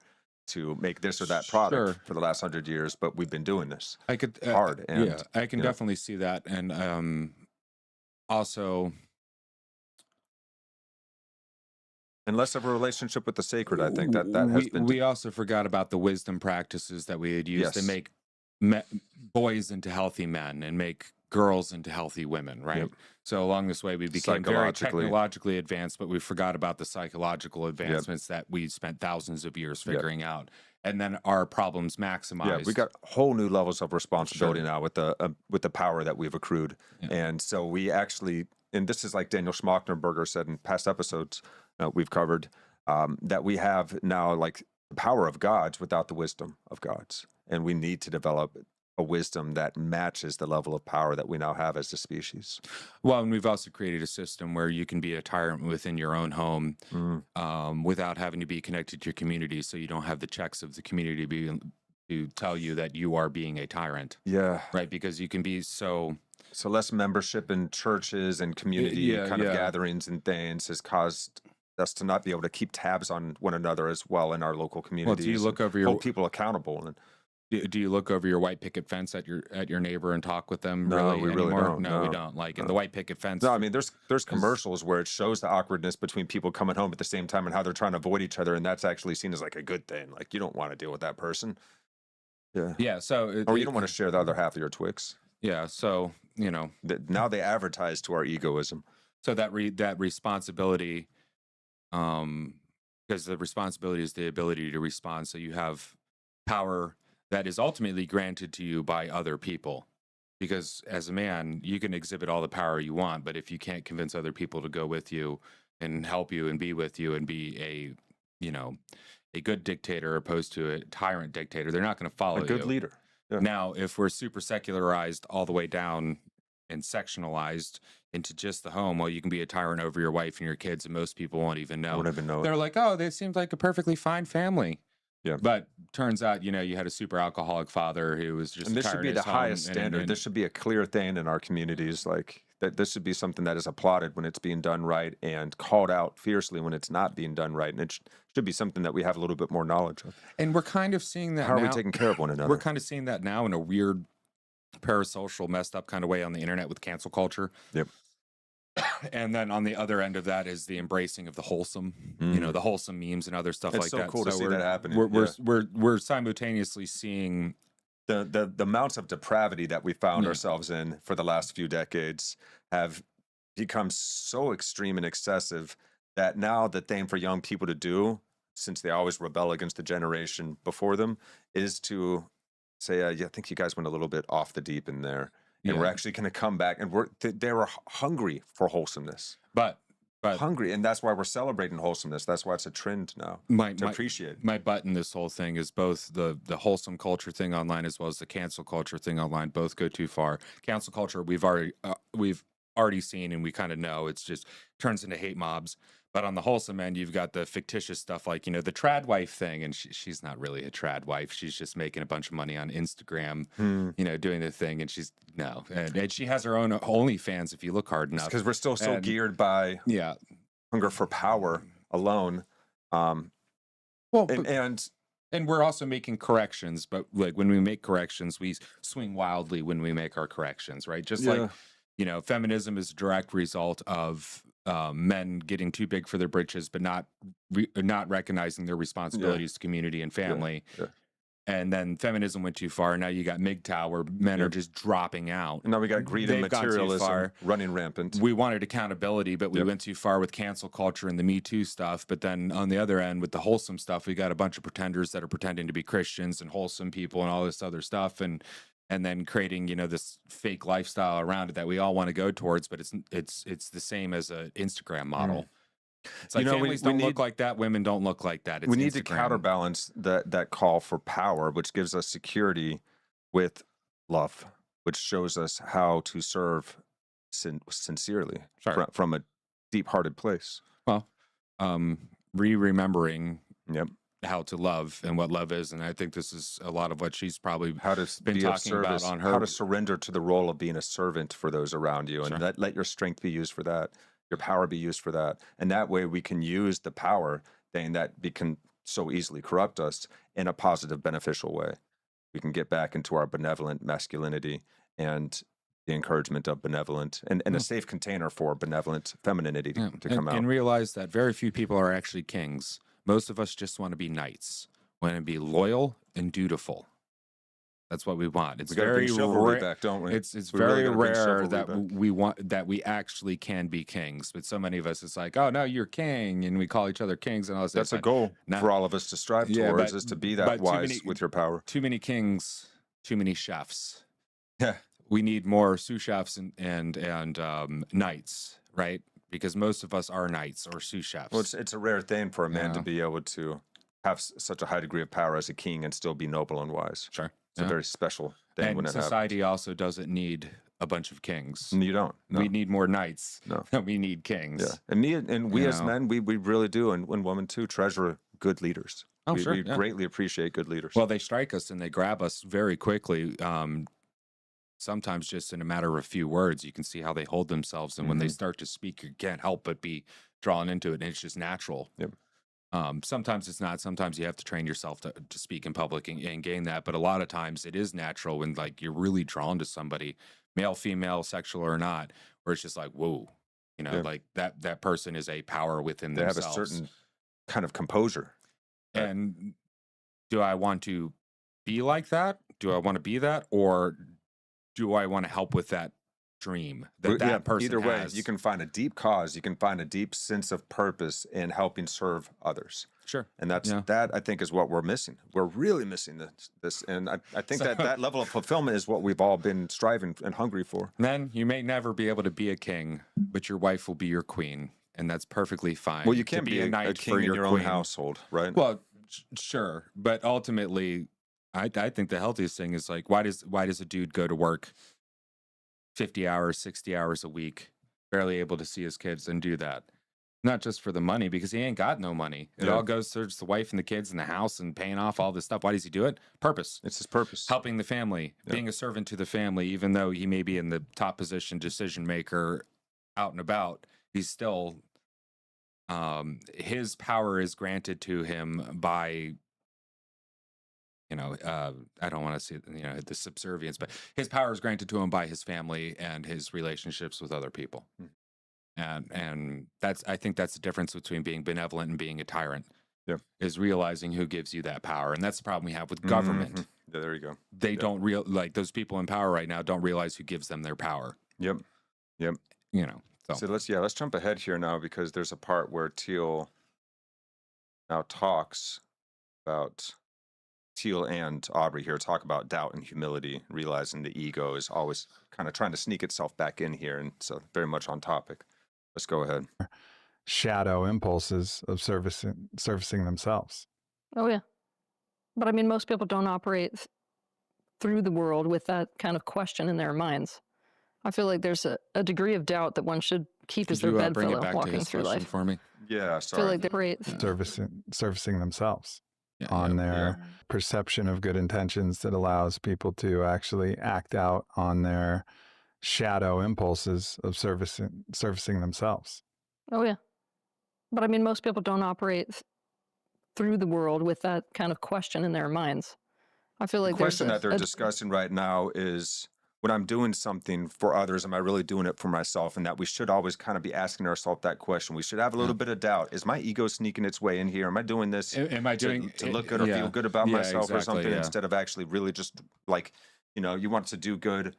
to make this or that product for the last 100 years, but we've been doing this hard. And, I can definitely see that. And also... and less of a relationship with the sacred, I think that has been... We also forgot about the wisdom practices that we had used to make boys into healthy men and make girls into healthy women, right? So along this way, we became very technologically advanced, but we forgot about the psychological advancements that we spent thousands of years figuring out. And then our problems maximized. Yeah, we got whole new levels of responsibility now with the power that we've accrued. And so we actually... and this is like Daniel Schmachnerberger said in past episodes we've covered, that we have now like the power of gods without the wisdom of gods. And we need to develop a wisdom that matches the level of power that we now have as a species. Well, and we've also created a system where you can be a tyrant within your own home without having to be connected to your community, so you don't have the checks of the community to tell you that you are being a tyrant. Yeah. Right, because you can be so less membership in churches and community kind of gatherings and things has caused us to not be able to keep tabs on one another as well in our local communities. Well, do you look over hold people accountable? And do you look over your white picket fence at your neighbor and talk with them? No, we really don't. No, we don't. Like in the white picket fence. No, I mean there's commercials where it shows the awkwardness between people coming home at the same time and how they're trying to avoid each other, and that's actually seen as like a good thing. Like you don't want to deal with that person. Yeah. Yeah. So or you don't want to share the other half of your Twix. Yeah. So now they advertise to our egoism. So that responsibility, because the responsibility is the ability to respond. So you have power that is ultimately granted to you by other people. Because as a man, you can exhibit all the power you want, but if you can't convince other people to go with you and help you and be with you and be a good dictator opposed to a tyrant dictator, they're not going to follow you. A good leader. Yeah. Now, if we're super secularized all the way down and sectionalized into just the home, well, you can be a tyrant over your wife and your kids, and most people won't even know. They're like, oh, they seemed like a perfectly fine family. Yeah. But turns out, you had a super alcoholic father who was just. And this should be the highest standard. This should be a clear thing in our communities. Like that this should be something that is applauded when it's being done right and called out fiercely when it's not being done right. And it should be something that we have a little bit more knowledge of. And we're kind of seeing that How now. are we taking care of one another? We're kind of seeing that now in a weird parasocial, messed up kind of way on the internet with cancel culture. Yep. And then on the other end of that is the embracing of the wholesome, you know, the wholesome memes and other stuff like that. It's so cool to see that happening. We're simultaneously seeing the amounts of depravity that we found ourselves in for the last few decades have become so extreme and excessive that now the thing for young people to do, since they always rebel against the generation before them, is to say, yeah, I think you guys went a little bit off the deep end there. And we're actually going to come back, and they were hungry for wholesomeness, but hungry, and that's why we're celebrating wholesomeness. That's why it's a trend now to appreciate. My butt in this whole thing is both the wholesome culture thing online as well as the cancel culture thing online. Both go too far. Cancel culture we've already seen, and we kind of know it's just turns into hate mobs. But on the wholesome end, you've got the fictitious stuff like, you know, the trad wife thing. And she's not really a trad wife. She's just making a bunch of money on Instagram, you know, doing the thing. And and she has her own OnlyFans if you look hard enough. Because we're still so geared by hunger for power alone. And we're also making corrections. But like when we make corrections, we swing wildly when we make our corrections, right? Just like, you know, feminism is a direct result of men getting too big for their britches, but not recognizing their responsibilities to community and family. And then feminism went too far. And now you got MGTOW where men are just dropping out. And now we got greed and materialism running rampant. We wanted accountability, but we went too far with cancel culture and the Me Too stuff. But then on the other end, with the wholesome stuff, we got a bunch of pretenders that are pretending to be Christians and wholesome people and all this other stuff. And then creating, you know, this fake lifestyle around it that we all want to go towards, but it's the same as an Instagram model. It's like, you know, families don't look like that, women don't look like that. It's we need Instagram. To counterbalance that call for power, which gives us security, with love, which shows us how to serve sincerely from a deep-hearted place. Well, remembering how to love and what love is, and I think this is a lot of what she's probably been talking about on her. How to surrender to the role of being a servant for those around you, and let your strength be used for that, your power be used for that, and that way we can use the power thing that can so easily corrupt us in a positive, beneficial way. We can get back into our benevolent masculinity and the encouragement of benevolent and a safe container for benevolent femininity to come out. And realize that very few people are actually kings. Most of us just want to be knights, want to be loyal and dutiful. That's what we want. It's very rare, back, don't we? It's very rare that we actually can be kings. But so many of us, it's like, oh no, you're king, and we call each other kings and all this. That's a goal for all of us to strive towards, is to be that wise with your power. Too many kings, too many chefs. Yeah, we need more sous chefs and knights, right? Because most of us are knights or sous chefs. Well, it's a rare thing for a man to be able to have such a high degree of power as a king and still be noble and wise. Sure. It's a very special thing when it happens. Society also doesn't need a bunch of kings. You don't. No. We need more knights. No. We need kings. Yeah. And we as men, we really do, and women too, treasure good leaders. Oh, we greatly appreciate good leaders. Well, they strike us and they grab us very quickly. Sometimes just in a matter of a few words, you can see how they hold themselves. And when they start to speak, you can't help but be drawn into it. And it's just natural. Yep. Sometimes it's not. Sometimes you have to train yourself to speak in public and gain that. But a lot of times it is natural when like you're really drawn to somebody, male, female, sexual or not, where it's just like, whoa, you know, like that person is a power within themselves. They have a certain kind of composure. And do I want to be like that? Do I want to be that? Or do I want to help with that dream that person either way has? You can find a deep cause, you can find a deep sense of purpose in helping serve others. Sure. And that I think is what we're missing. We're really missing this and I think that level of fulfillment is what we've all been striving and hungry for. Men, you may never be able to be a king, but your wife will be your queen, and that's perfectly fine. Well, you can be a king in your own household, right? Well, sure, but ultimately I think the healthiest thing is like, why does a dude go to work 50 hours, 60 hours a week, barely able to see his kids and do that? Not just for the money, because he ain't got no money. It all goes towards the wife and the kids and the house and paying off all this stuff. Why does he do it? Purpose. It's his purpose. Helping the family, being a servant to the family, even though he may be in the top position, decision maker, out and about, he's still, his power is granted to him by, I don't want to see, the subservience, but his power is granted to him by his family and his relationships with other people. And I think that's the difference between being benevolent and being a tyrant. Yeah. Is realizing who gives you that power. And that's the problem we have with government. Yeah, there you go. They don't like those people in power right now don't realize who gives them their power. Yep. So let's jump ahead here now, because there's a part where Teal now talks about, Teal and Aubrey here talk about doubt and humility, realizing the ego is always kind of trying to sneak itself back in here. And so very much on topic. Let's go ahead. Shadow impulses of servicing themselves. Oh, yeah. But I mean, most people don't operate through the world with that kind of question in their minds. I feel like there's a degree of doubt that one should keep as their bedfellow walking through life. For me? Yeah, sorry. I feel like they're great. Servicing themselves on their perception of good intentions that allows people to actually act out on their shadow impulses of servicing themselves. Oh, yeah. But I mean, most people don't operate through the world with that kind of question in their minds. I feel like the question that they're discussing right now is, when I'm doing something for others, am I really doing it for myself? And that we should always kind of be asking ourselves that question. We should have a little bit of doubt. Is my ego sneaking its way in here? Am I doing this to look good or feel good about myself or something, instead of actually really just like, you want to do good,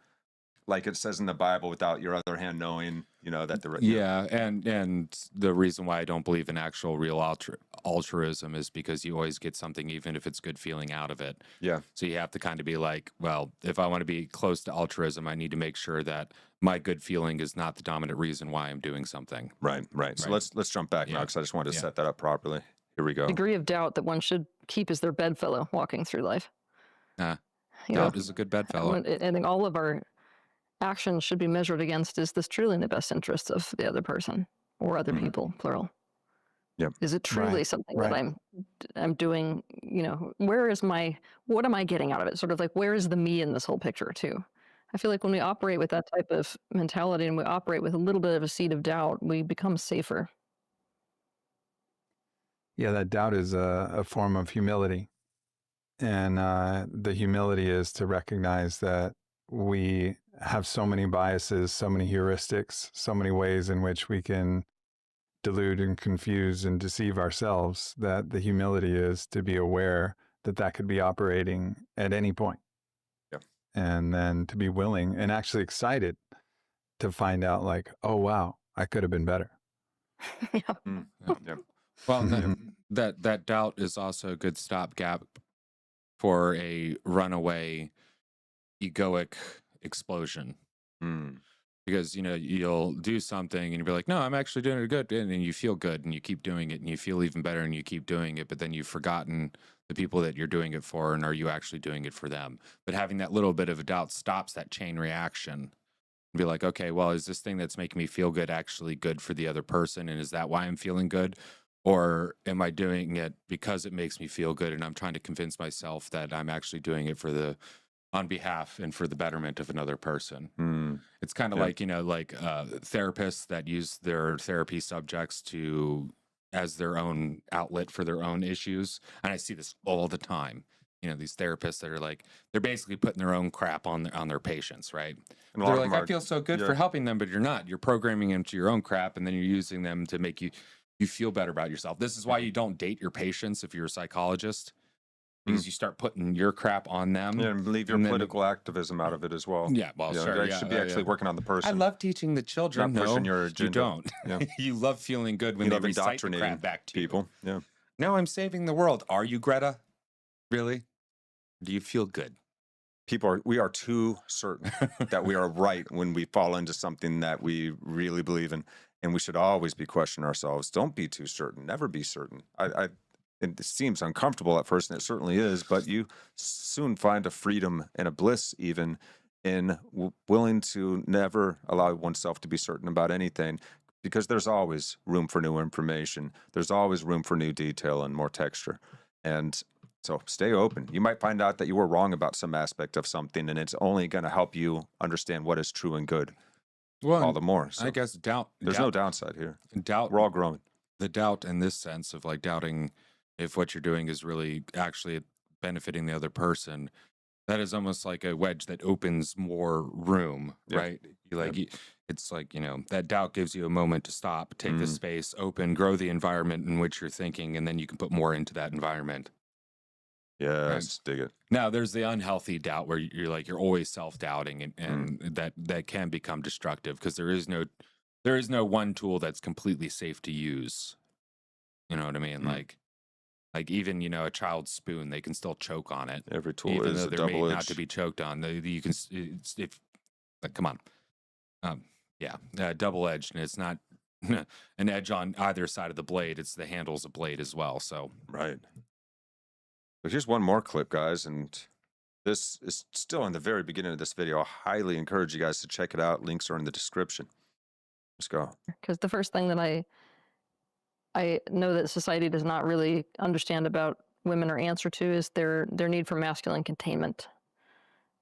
like it says in the Bible, without your other hand knowing, that the and the reason why I don't believe in actual real altruism is because you always get something, even if it's good feeling, out of it. Yeah. So you have to kind of be like, well, if I want to be close to altruism, I need to make sure that my good feeling is not the dominant reason why I'm doing something. Right. So let's jump back now, because I just wanted to set that up properly. Here we go. Degree of doubt that one should keep as their bedfellow walking through life. Doubt is a good bedfellow. I think all of our actions should be measured against, is this truly in the best interests of the other person or other people, plural? Yep. Is it truly something that I'm doing, what am I getting out of it? Sort of like, where is the me in this whole picture too? I feel like when we operate with that type of mentality and we operate with a little bit of a seed of doubt, we become safer. Yeah, that doubt is a form of humility. And the humility is to recognize that we have so many biases, so many heuristics, so many ways in which we can delude and confuse and deceive ourselves, that the humility is to be aware that that could be operating at any point. Yep. And then to be willing and actually excited to find out, like, oh, wow, I could have been better. Well, that doubt is also a good stopgap for a runaway egoic explosion. Because you'll do something and you'll be like, no, I'm actually doing it good, and then you feel good and you keep doing it and you feel even better and you keep doing it, but then you've forgotten the people that you're doing it for, and are you actually doing it for them? But having that little bit of a doubt stops that chain reaction and be like, okay, well, is this thing that's making me feel good actually good for the other person, and is that why I'm feeling good? Or am I doing it because it makes me feel good and I'm trying to convince myself that I'm actually doing it on behalf and for the betterment of another person? It's kind of like, therapists that use their therapy subjects as their own outlet for their own issues. And I see this all the time. These therapists that are like, they're basically putting their own crap on their patients, right? And they're like, I feel so good for helping them, but you're not. You're programming them to your own crap, and then you're using them to make you feel better about yourself. This is why you don't date your patients if you're a psychologist, because you start putting your crap on them. Yeah, and leave your political activism out of it as well. Yeah, well, sure. You should be actually working on the person. I love teaching the children. Not pushing your agenda. You don't. Yeah. You love feeling good when they recite the crap back to people. You. Yeah. Now I'm saving the world. Are you, Greta? Really? Do you feel good? We are too certain that we are right when we fall into something that we really believe in. And we should always be questioning ourselves. Don't be too certain. Never be certain. It seems uncomfortable at first, and it certainly is, but you soon find a freedom and a bliss even in willing to never allow oneself to be certain about anything. because there's always room for new information. There's always room for new detail and more texture. And so stay open. You might find out that you were wrong about some aspect of something, and it's only going to help you understand what is true and good. Well, all the more. So I guess there's no downside here. Doubt. We're all growing. The doubt in this sense of like doubting if what you're doing is really actually benefiting the other person, that is almost like a wedge that opens more room, right? It's like, that doubt gives you a moment to stop, take the space, open, grow the environment in which you're thinking, and then you can put more into that environment. Yes, dig it. Now, there's the unhealthy doubt where you're always self-doubting, and that can become destructive because there is no one tool that's completely safe to use. You know what I mean? Like even a child's spoon, they can still choke on it. Every tool even is though a they're double made edge. not to be choked on. You can come on, double edged, and it's not an edge on either side of the blade. It's the handle's a blade as well. So right. But here's one more clip, guys, and this is still in the very beginning of this video. I highly encourage you guys to check it out. Links are in the description. Let's go. Because the first thing that I know that society does not really understand about women or answer to is their need for masculine containment.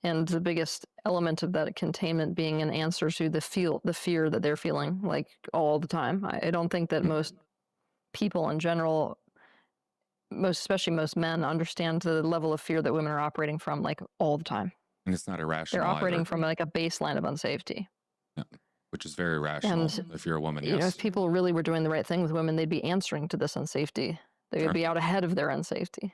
And the biggest element of that containment being an answer to the fear that they're feeling like all the time. I don't think that most people in general, especially most men, understand the level of fear that women are operating from like all the time. And it's not irrational. They're operating from like a baseline of unsafety. Yeah. Which is very rational if you're a woman. Yes. If people really were doing the right thing with women, they'd be answering to this unsafety. They would be out ahead of their unsafety.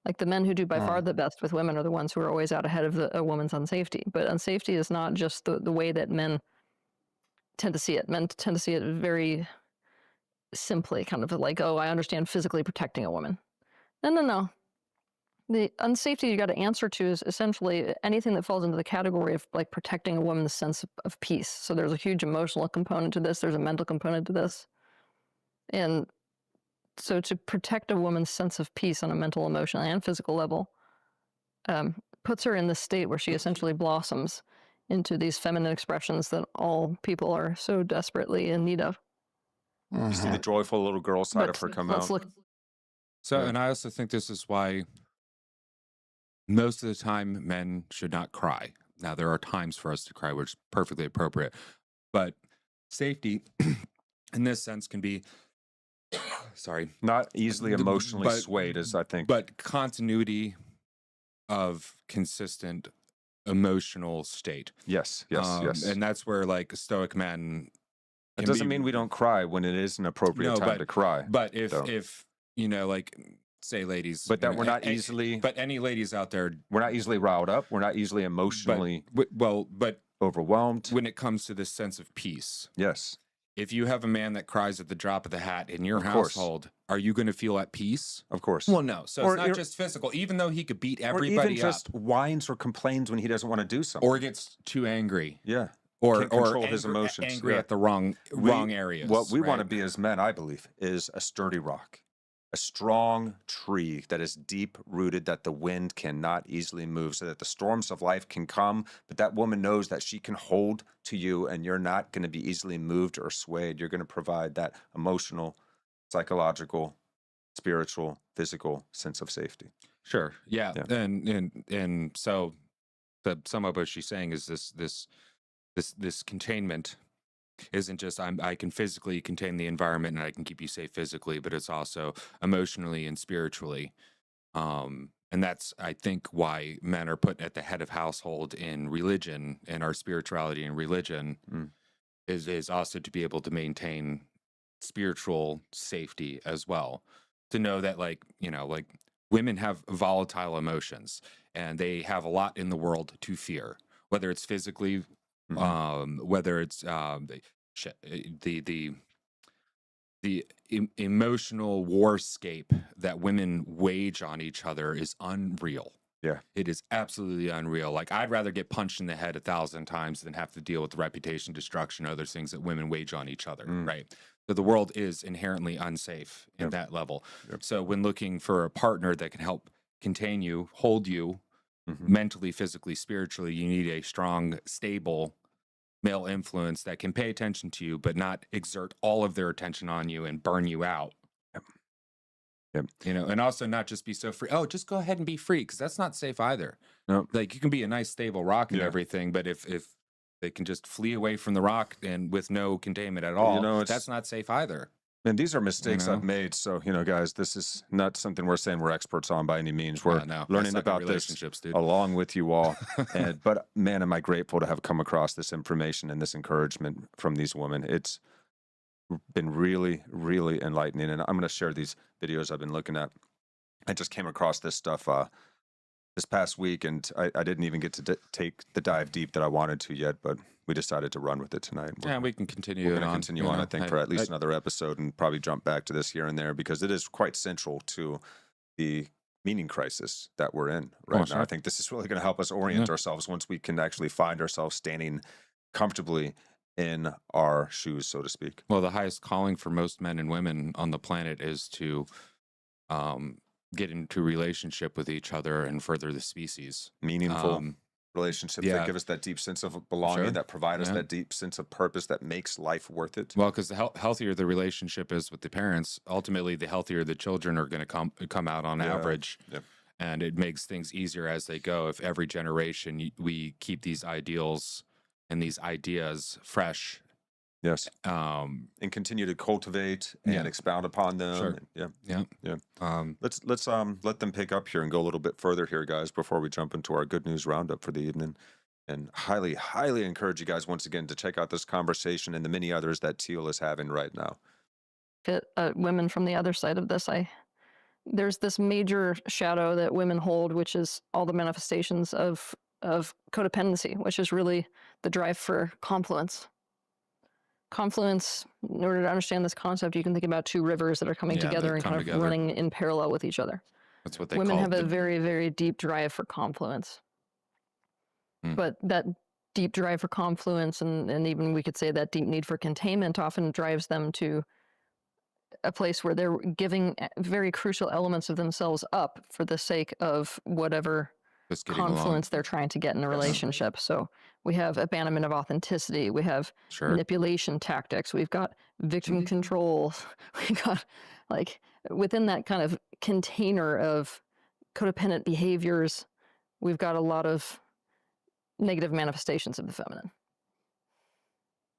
Like the men who do by far the best with women are the ones who are always out ahead of a woman's unsafety. But unsafety is not just the way that men tend to see it. Men tend to see it very simply, kind of like, oh, I understand physically protecting a woman. No. The unsafety you got to answer to is essentially anything that falls into the category of like protecting a woman's sense of peace. So there's a huge emotional component to this. There's a mental component to this. And so to protect a woman's sense of peace on a mental, emotional, and physical level puts her in this state where she essentially blossoms into these feminine expressions that all people are so desperately in need of. You see the joyful little girl side of her come out. And I also think this is why most of the time men should not cry. Now, there are times for us to cry, which is perfectly appropriate. But safety, in this sense, can be, not easily emotionally swayed, as I think. But continuity of consistent emotional state. Yes. And that's where, like, stoic men... It doesn't mean we don't cry when it is an appropriate time to cry. But if like... say ladies, but that we're not easily. But any ladies out there, we're not easily riled up. We're not easily emotionally but overwhelmed. When it comes to this sense of peace, yes. If you have a man that cries at the drop of the hat in your household, are you going to feel at peace? Of course. Well, no. So it's not just physical. Even though he could beat everybody or even just whines or complains when he doesn't want to do something, or gets too angry. Yeah. Or control his emotions. Angry at the wrong areas. What we want to be as men, I believe, is a sturdy rock. A strong tree that is deep rooted, that the wind cannot easily move, so that the storms of life can come, but that woman knows that she can hold to you and you're not going to be easily moved or swayed. You're going to provide that emotional, psychological, spiritual, physical sense of safety. Sure. Yeah. And so some of what she's saying is this containment isn't just I can physically contain the environment and I can keep you safe physically, but it's also emotionally and spiritually. And that's, I think, why men are put at the head of household in religion, and our spirituality in religion is also to be able to maintain spiritual safety as well. To know that, like women have volatile emotions and they have a lot in the world to fear, whether it's physically, whether it's the emotional warscape that women wage on each other is unreal. Yeah, it is absolutely unreal. Like, I'd rather get punched in the head 1,000 times than have to deal with the reputation destruction, other things that women wage on each other. Right. So the world is inherently unsafe in that level. So when looking for a partner that can help contain you, hold you mentally, physically, spiritually, you need a strong, stable male influence that can pay attention to you, but not exert all of their attention on you and burn you out. Yep. You know, and also not just be so free. Oh, just go ahead and be free, because that's not safe either. No. Like, you can be a nice stable rock and everything, but if they can just flee away from the rock and with no containment at all, that's not safe either. And these are mistakes I've made. So, guys, this is not something we're saying we're experts on by any means. We're learning about this dude. Along with you all. But man, am I grateful to have come across this information and this encouragement from these women. It's been really, really enlightening. And I'm going to share these videos I've been looking at. I just came across this stuff this past week, and I didn't even get to take the dive deep that I wanted to yet, but we decided to run with it tonight. We can continue We're going to continue on, I think, for at least another episode, and probably jump back to this here and there, because it is quite central to the meaning crisis that we're in right now. I think this is really going to help us orient ourselves once we can actually find ourselves standing comfortably in our shoes, so to speak. Well, the highest calling for most men and women on the planet is to get into relationship with each other and further the species. Meaningful relationships that give us that deep sense of belonging, that provide us that deep sense of purpose that makes life worth it. Well, because the healthier the relationship is with the parents, ultimately the healthier the children are going to come out on average. And it makes things easier as they go. If every generation we keep these ideals and these ideas fresh. Yes. And continue to cultivate and expound upon them. Let's let them pick up here and go a little bit further here, guys, before we jump into our good news roundup for the evening. And highly, highly encourage you guys once again to check out this conversation and the many others that Teal is having right now. Women from the other side of this, there's this major shadow that women hold, which is all the manifestations of codependency, which is really the drive for confluence. Confluence, in order to understand this concept, you can think about two rivers that are coming together and kind of running in parallel with each other. That's what they Women have a very, very deep drive for confluence. But that deep drive for confluence, and even we could say that deep need for containment, often drives them to a place where they're giving very crucial elements of themselves up for the sake of whatever confluence they're trying to get in a relationship. So we have abandonment of authenticity. We have manipulation tactics. We've got victim control. We've got, like, within that kind of container of codependent behaviors, we've got a lot of negative manifestations of the feminine.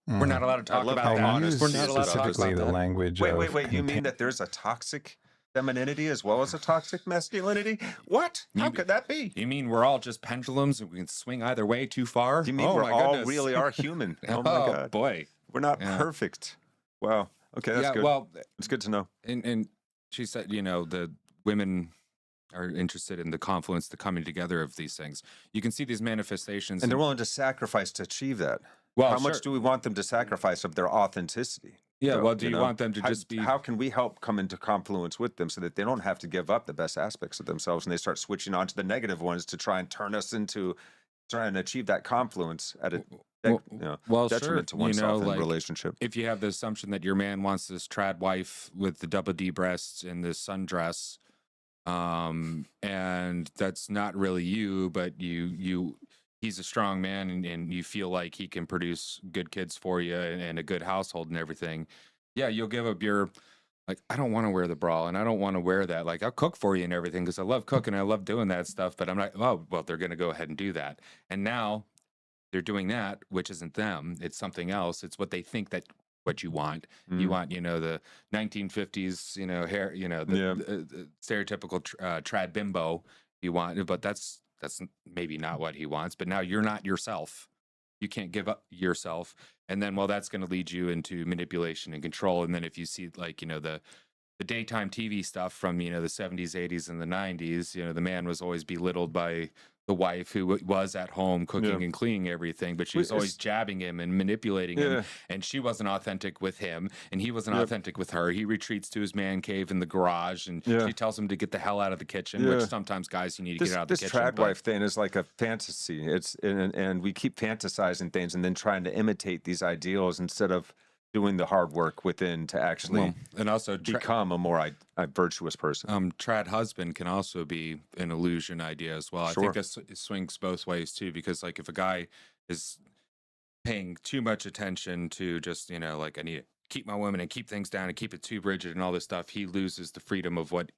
We're not allowed to talk about that. We're not allowed to talk about the language. Wait. You mean that there's a toxic femininity as well as a toxic masculinity? What? How could that be? You mean we're all just pendulums and we can swing either way too far? You mean we're all really are human? Oh my God. Boy. We're not perfect. Wow. Okay, that's good. Well, it's good to know. And she said, the women are interested in the confluence, the coming together of these things. You can see these manifestations. And they're willing to sacrifice to achieve that. Well, how much do we want them to sacrifice of their authenticity? Yeah, well, do you want them to just be... How can we help come into confluence with them so that they don't have to give up the best aspects of themselves and they start switching on to the negative ones to try and turn us into trying to achieve that confluence at a detriment to oneself in a relationship? If you have the assumption that your man wants this trad wife with the double D breasts and this sundress, and that's not really you, but he's a strong man and you feel like he can produce good kids for you and a good household and everything. Yeah, you'll give up your, like, I don't want to wear the bra and I don't want to wear that. Like, I'll cook for you and everything because I love cooking. I love doing that stuff. But I'm like, oh, well, they're going to go ahead and do that. And now they're doing that, which isn't them. It's something else. It's what they think that what you want. You want, the 1950s, hair, the stereotypical trad bimbo you want, but that's maybe not what he wants. But now you're not yourself. You can't give up yourself. And then, well, that's going to lead you into manipulation and control. And then if you see, like, the daytime TV stuff from, the 70s, 80s, and the 90s, the man was always belittled by the wife who was at home cooking and cleaning everything, but she was always jabbing him and manipulating him, and she wasn't authentic with him, and he wasn't authentic with her. He retreats to his man cave in the garage, and she tells him to get the hell out of the kitchen, which sometimes, guys, you need to get out of the kitchen. This trad wife thing is like a fantasy. It's and we keep fantasizing things and then trying to imitate these ideals instead of doing the hard work within to actually and also become a more virtuous person. Trad husband can also be an illusion idea as well. I think it swings both ways too, because like if a guy is paying too much attention to just, like I need to keep my women and keep things down and keep it too rigid and all this stuff, he loses the freedom of what.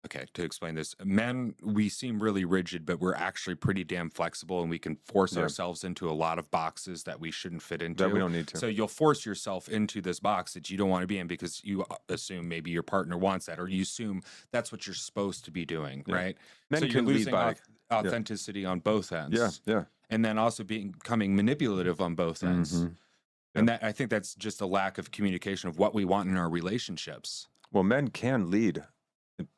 Okay, to explain this, men, we seem really rigid, but we're actually pretty damn flexible, and we can force ourselves into a lot of boxes that we shouldn't fit into. That we don't need to. So you'll force yourself into this box that you don't want to be in because you assume maybe your partner wants that, or you assume that's what you're supposed to be doing, right? Men so you're can lead losing by authenticity on both ends. Yeah. And then also becoming manipulative on both ends. And that, I think that's just a lack of communication of what we want in our relationships. Well, men can lead.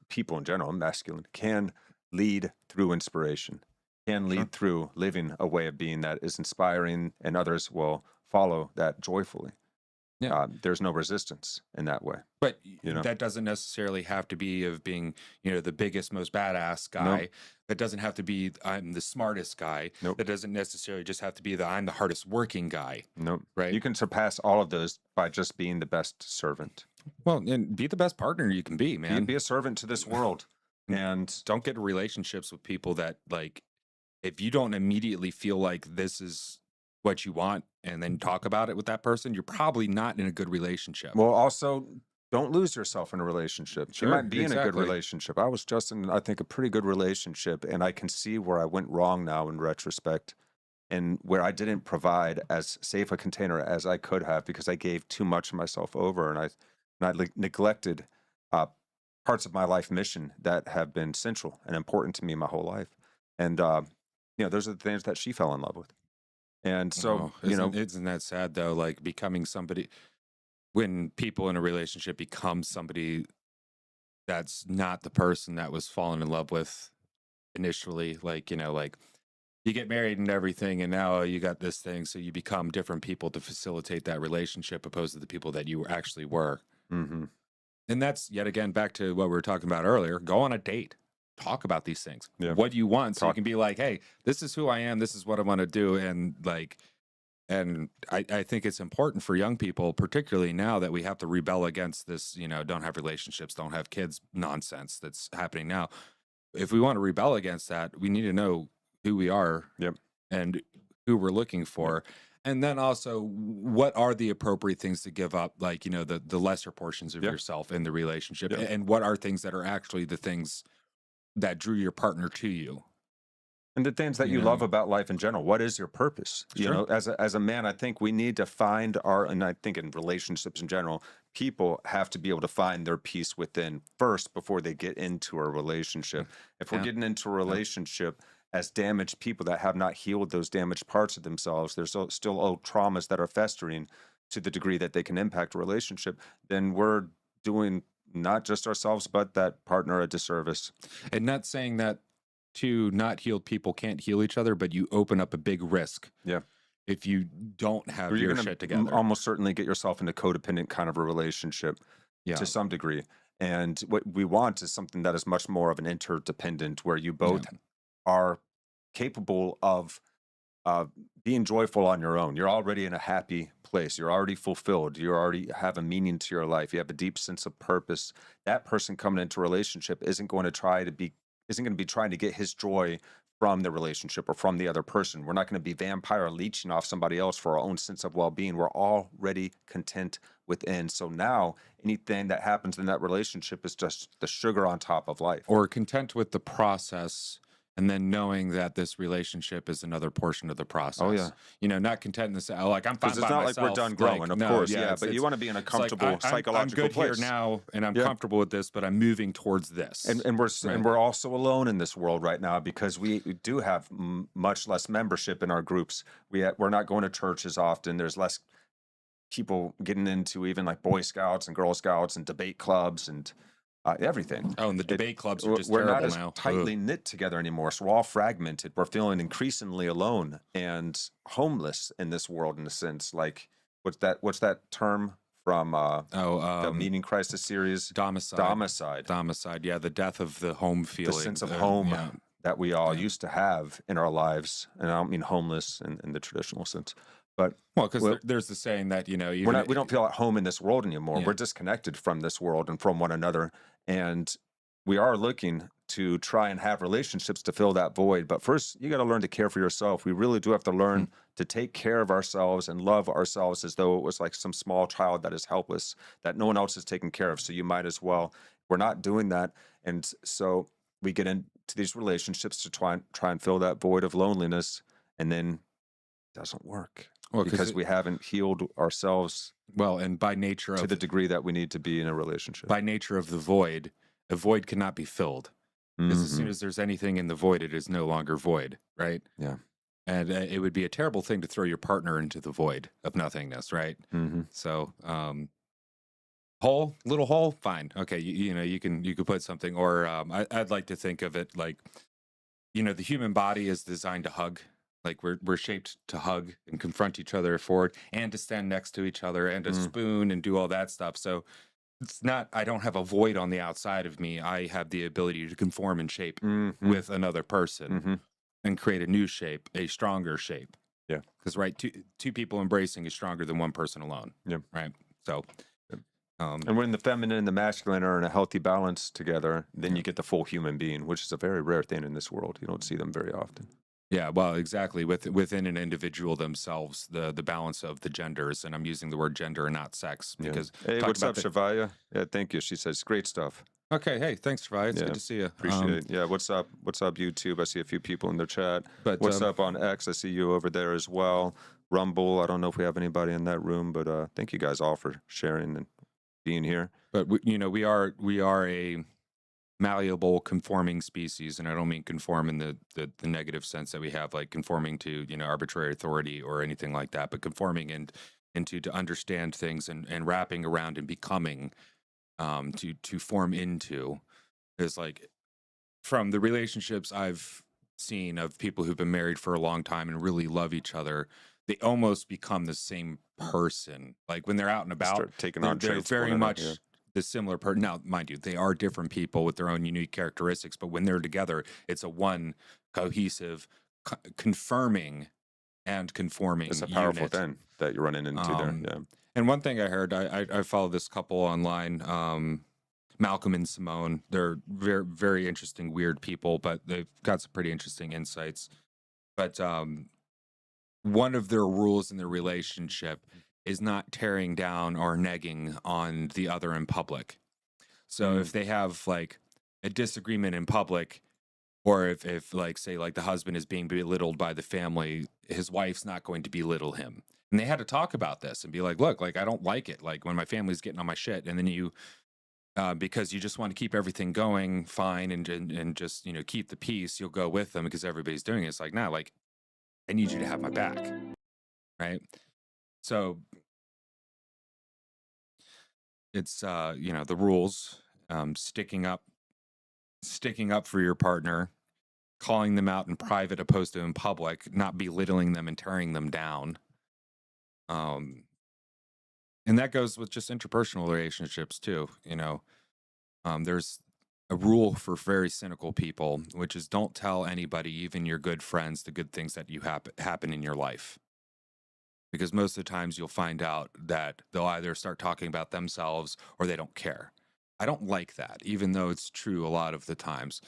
People in general, masculine, can lead through inspiration, can lead through living a way of being that is inspiring, and others will follow that joyfully. Yeah, there's no resistance in that way. But that doesn't necessarily have to be of being, the biggest, most badass guy. Nope. That doesn't have to be I'm the smartest guy. Nope. That doesn't necessarily just have to be I'm the hardest working guy. Nope. Right. You can surpass all of those by just being the best servant. Well, and be the best partner you can be, man. Be a servant to this world. And don't get relationships with people that, like, if you don't immediately feel like this is what you want and then talk about it with that person, you're probably not in a good relationship. Well, also, don't lose yourself in a relationship. Sure, you might be in a good relationship. I was just in, I think, a pretty good relationship, and I can see where I went wrong now in retrospect, and where I didn't provide as safe a container as I could have because I gave too much of myself over, and I neglected parts of my life mission that have been central and important to me my whole life. And, those are the things that she fell in love with. And so, isn't that sad though? Like becoming somebody, when people in a relationship become somebody that's not the person that was fallen in love with initially, like you get married and everything, and now you got this thing. So you become different people to facilitate that relationship opposed to the people that you actually were. Mm-hmm. And that's yet again, back to what we were talking about earlier, go on a date. Talk about these things. Yeah. What do you want? So you can be like, hey, this is who I am. This is what I want to do. And I think it's important for young people, particularly now that we have to rebel against this, don't have relationships, don't have kids nonsense that's happening now. If we want to rebel against that, we need to know who we are and who we're looking for. And then also, what are the appropriate things to give up, like, the lesser portions of yourself in the relationship? And what are things that are actually the things that drew your partner to you, and the things that you love about life in general? What is your purpose? Sure. As a man, I think we need to find and I think in relationships in general, people have to be able to find their peace within first before they get into a relationship. If we're getting into a relationship as damaged people that have not healed those damaged parts of themselves, there's still old traumas that are festering to the degree that they can impact a relationship, then we're doing not just ourselves, but that partner a disservice. And not saying that two not healed people can't heal each other, but you open up a big risk. Yeah. If you don't have your shit together. Almost certainly get yourself into codependent kind of a relationship to some degree. And what we want is something that is much more of an interdependent, where you both are capable of being joyful on your own. You're already in a happy place. You're already fulfilled. You already have a meaning to your life. You have a deep sense of purpose. That person coming into a relationship isn't going to be trying to get his joy from the relationship or from the other person. We're not going to be vampire leeching off somebody else for our own sense of well-being. We're already content within. So now anything that happens in that relationship is just the sugar on top of life. Or content with the process, and then knowing that this relationship is another portion of the process. Oh, yeah. Not content in this, like, I'm fine by myself. Because it's not like we're done growing, of course. Yeah, but you want to be in a comfortable psychological I'm good place. Here now, and I'm comfortable with this, but I'm moving towards this. And we're also alone in this world right now because we do have much less membership in our groups. We're not going to church as often. There's less people getting into even like Boy Scouts and Girl Scouts and debate clubs and everything. Oh, and the debate clubs are just we're terrible not as tightly knit together anymore. So we're all fragmented. We're feeling increasingly alone and homeless in this world, in a sense. Like, what's that term from the Meaning Crisis series? Domicide. Yeah, the death of the home feeling. The sense of home that we all used to have in our lives. And I don't mean homeless in the traditional sense. But because there's the saying that, we don't feel at home in this world anymore. Yeah. We're disconnected from this world and from one another. And we are looking to try and have relationships to fill that void. But first, you got to learn to care for yourself. We really do have to learn to take care of ourselves and love ourselves as though it was like some small child that is helpless, that no one else is taking care of. So you might as well. We're not doing that. And so we get into these relationships to try and fill that void of loneliness, and then it doesn't work. Well, because we haven't healed ourselves. Well, and by nature to the degree that we need to be in a relationship. By nature of the void, a void cannot be filled. Because as soon as there's anything in the void, it is no longer void, right? Yeah. And it would be a terrible thing to throw your partner into the void of nothingness, right? So, little hole, fine. Okay, you can put something, or I'd like to think of it like, the human body is designed to hug. Like we're shaped to hug and confront each other forward, and to stand next to each other, and to spoon and do all that stuff. So it's not, I don't have a void on the outside of me. I have the ability to conform and shape with another person and create a new shape, a stronger shape. Yeah. Because two people embracing is stronger than one person alone. Yeah. Right. So. And when the feminine and the masculine are in a healthy balance together, then you get the full human being, which is a very rare thing in this world. You don't see them very often. Yeah, well, exactly. Within an individual themselves, the balance of the genders, and I'm using the word gender and not sex because. Hey, what's up, Shavaya? Yeah, thank you. She says great stuff. Okay, hey, thanks, Shavaya. It's good to see you. Appreciate it. Yeah, what's up? What's up, YouTube? I see a few people in the chat. But what's up on X? I see you over there as well. Rumble. I don't know if we have anybody in that room, but thank you guys all for sharing and being here. But we are a malleable, conforming species, and I don't mean conform in the negative sense that we have, like conforming to arbitrary authority or anything like that, but conforming into to understand things and wrapping around and becoming to form into is like, from the relationships I've seen of people who've been married for a long time and really love each other, they almost become the same person. Like when they're out and about, start taking on they're traits very much the similar person. Now, mind you, they are different people with their own unique characteristics, but when they're together, it's a one cohesive, confirming and conforming. It's a powerful thing that you're running into there. Yeah. And one thing I heard, I follow this couple online, Malcolm and Simone. They're very, very interesting, weird people, but they've got some pretty interesting insights. But one of their rules in their relationship is not tearing down or negging on the other in public. So if they have like a disagreement in public, or if like, say, like the husband is being belittled by the family, his wife's not going to belittle him. And they had to talk about this and be like, look, like, I don't like it. Like when my family's getting on my shit, and then you, because you just want to keep everything going fine and just, keep the peace, you'll go with them because everybody's doing it. It's like, nah, like, I need you to have my back. Right. So it's, the rules, sticking up for your partner, calling them out in private opposed to in public, not belittling them and tearing them down. And that goes with just interpersonal relationships too. There's a rule for very cynical people, which is don't tell anybody, even your good friends, the good things that you happen in your life. Because most of the times you'll find out that they'll either start talking about themselves or they don't care. I don't like that, even though it's true a lot of the times.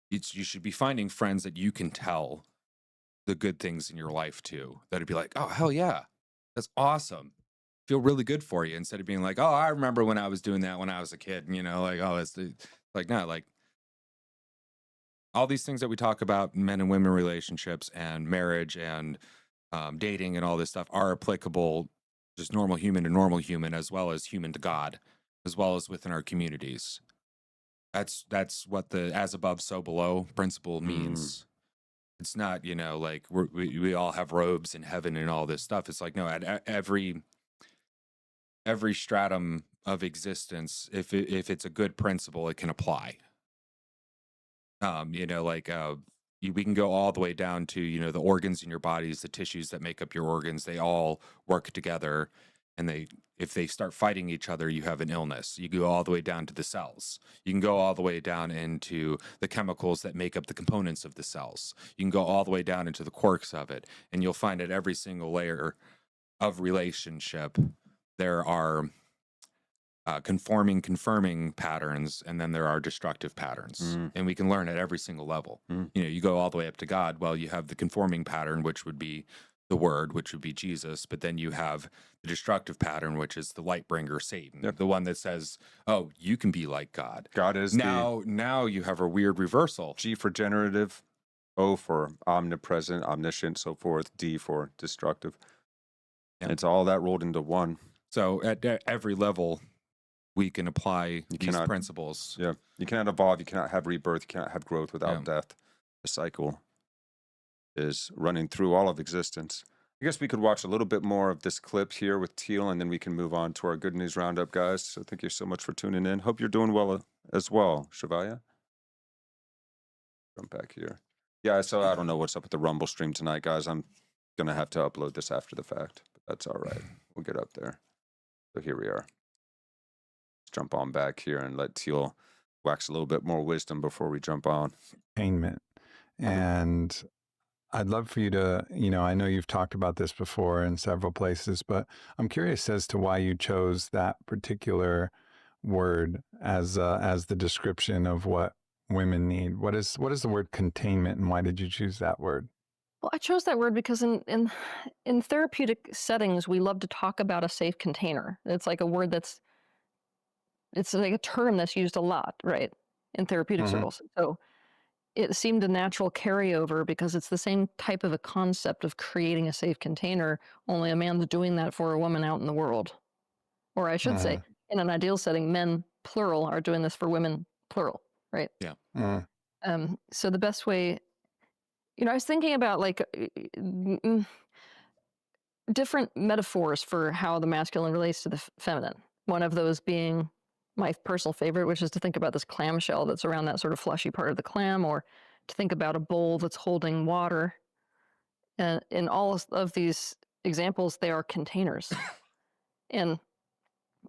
You should be finding friends that you can tell the good things in your life to. That'd be like, oh, hell yeah, that's awesome. Feel really good for you, instead of being like, oh, I remember when I was doing that when I was a kid, like, oh, it's like, no, like all these things that we talk about, men and women relationships and marriage and dating and all this stuff are applicable, just normal human to normal human, as well as human to God, as well as within our communities. That's what the as above, so below principle means. It's not, like we all have robes in heaven and all this stuff. It's like, no, at every stratum of existence, if it's a good principle, it can apply. We can go all the way down to, the organs in your bodies, the tissues that make up your organs, they all work together. And if they start fighting each other, you have an illness. You go all the way down to the cells. You can go all the way down into the chemicals that make up the components of the cells. You can go all the way down into the quarks of it. And you'll find at every single layer of relationship, there are confirming patterns, and then there are destructive patterns. And we can learn at every single level. You know, you go all the way up to God. Well, you have the conforming pattern, which would be the Word, which would be Jesus, but then you have the destructive pattern, which is the light bringer, Satan, the one that says, oh, you can be like God. God is now you have a weird reversal. G for generative, O for omnipresent, omniscient, so forth, D for destructive. And it's all that rolled into one. So at every level, we can apply these principles. Yeah. You cannot evolve. You cannot have rebirth. You cannot have growth without death. The cycle is running through all of existence. I guess we could watch a little bit more of this clip here with Teal, and then we can move on to our Good News Roundup, guys. So thank you so much for tuning in. Hope you're doing well as well, Shavaya. Jump back here. Yeah, so I don't know what's up with the Rumble stream tonight, guys. I'm going to have to upload this after the fact, but that's all right. We'll get up there. So here we are. Let's jump on back here and let Teal wax a little bit more wisdom before we jump on. Entertainment. And I'd love for you to, I know you've talked about this before in several places, but I'm curious as to why you chose that particular word as the description of what women need. What is the word containment, and why did you choose that word? Well, I chose that word because in therapeutic settings, we love to talk about a safe container. It's like a word it's like a term that's used a lot, right, in therapeutic circles. So it seemed a natural carryover because it's the same type of a concept of creating a safe container, only a man's doing that for a woman out in the world. Or I should say, in an ideal setting, men, plural, are doing this for women, plural, right? Yeah. So the best way, I was thinking about like different metaphors for how the masculine relates to the feminine. One of those being my personal favorite, which is to think about this clamshell that's around that sort of fleshy part of the clam, or to think about a bowl that's holding water. And in all of these examples, they are containers. And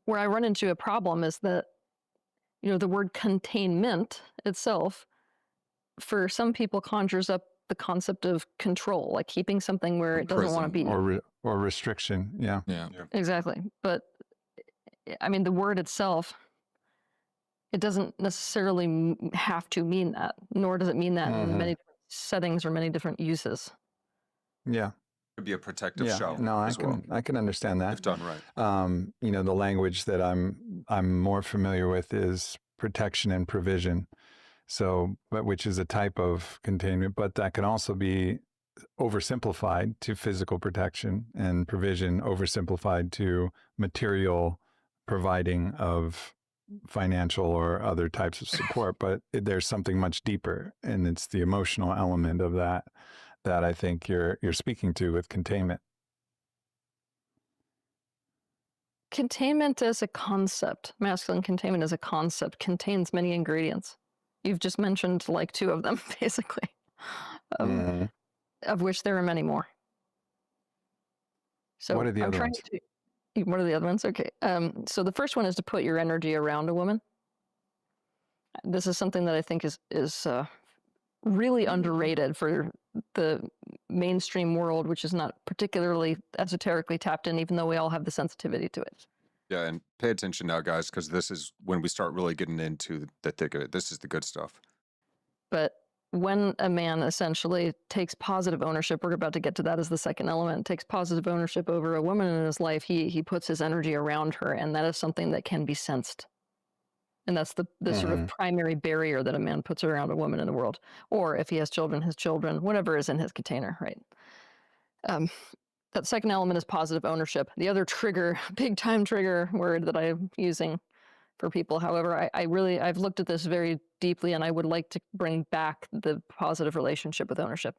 where I run into a problem is that, the word containment itself, for some people, conjures up the concept of control, like keeping something where it doesn't want to be. Or restriction, yeah. Exactly. But, I mean, the word itself, it doesn't necessarily have to mean that, nor does it mean that in many different settings or many different uses. Yeah. Could be a protective shell. No, I can understand that. You've done right. The language that I'm more familiar with is protection and provision. So, which is a type of containment, but that can also be oversimplified to physical protection, and provision oversimplified to material providing of financial or other types of support. But there's something much deeper, and it's the emotional element of that I think you're speaking to with containment. Containment as a concept, masculine containment as a concept, contains many ingredients. You've just mentioned like 2 of them, basically, of which there are many more. So what are the other ones? What are the other ones? Okay. So the first one is to put your energy around a woman. This is something that I think is really underrated for the mainstream world, which is not particularly esoterically tapped in, even though we all have the sensitivity to it. Yeah, and pay attention now, guys, because this is when we start really getting into the thick of it. This is the good stuff. But when a man essentially takes positive ownership, we're about to get to that as the second element, takes positive ownership over a woman in his life, he puts his energy around her, and that is something that can be sensed. And that's the sort of primary barrier that a man puts around a woman in the world. Or if he has children, his children, whatever is in his container, right? That second element is positive ownership. The other trigger, big time trigger word that I'm using for people, however, I've looked at this very deeply, and I would like to bring back the positive relationship with ownership.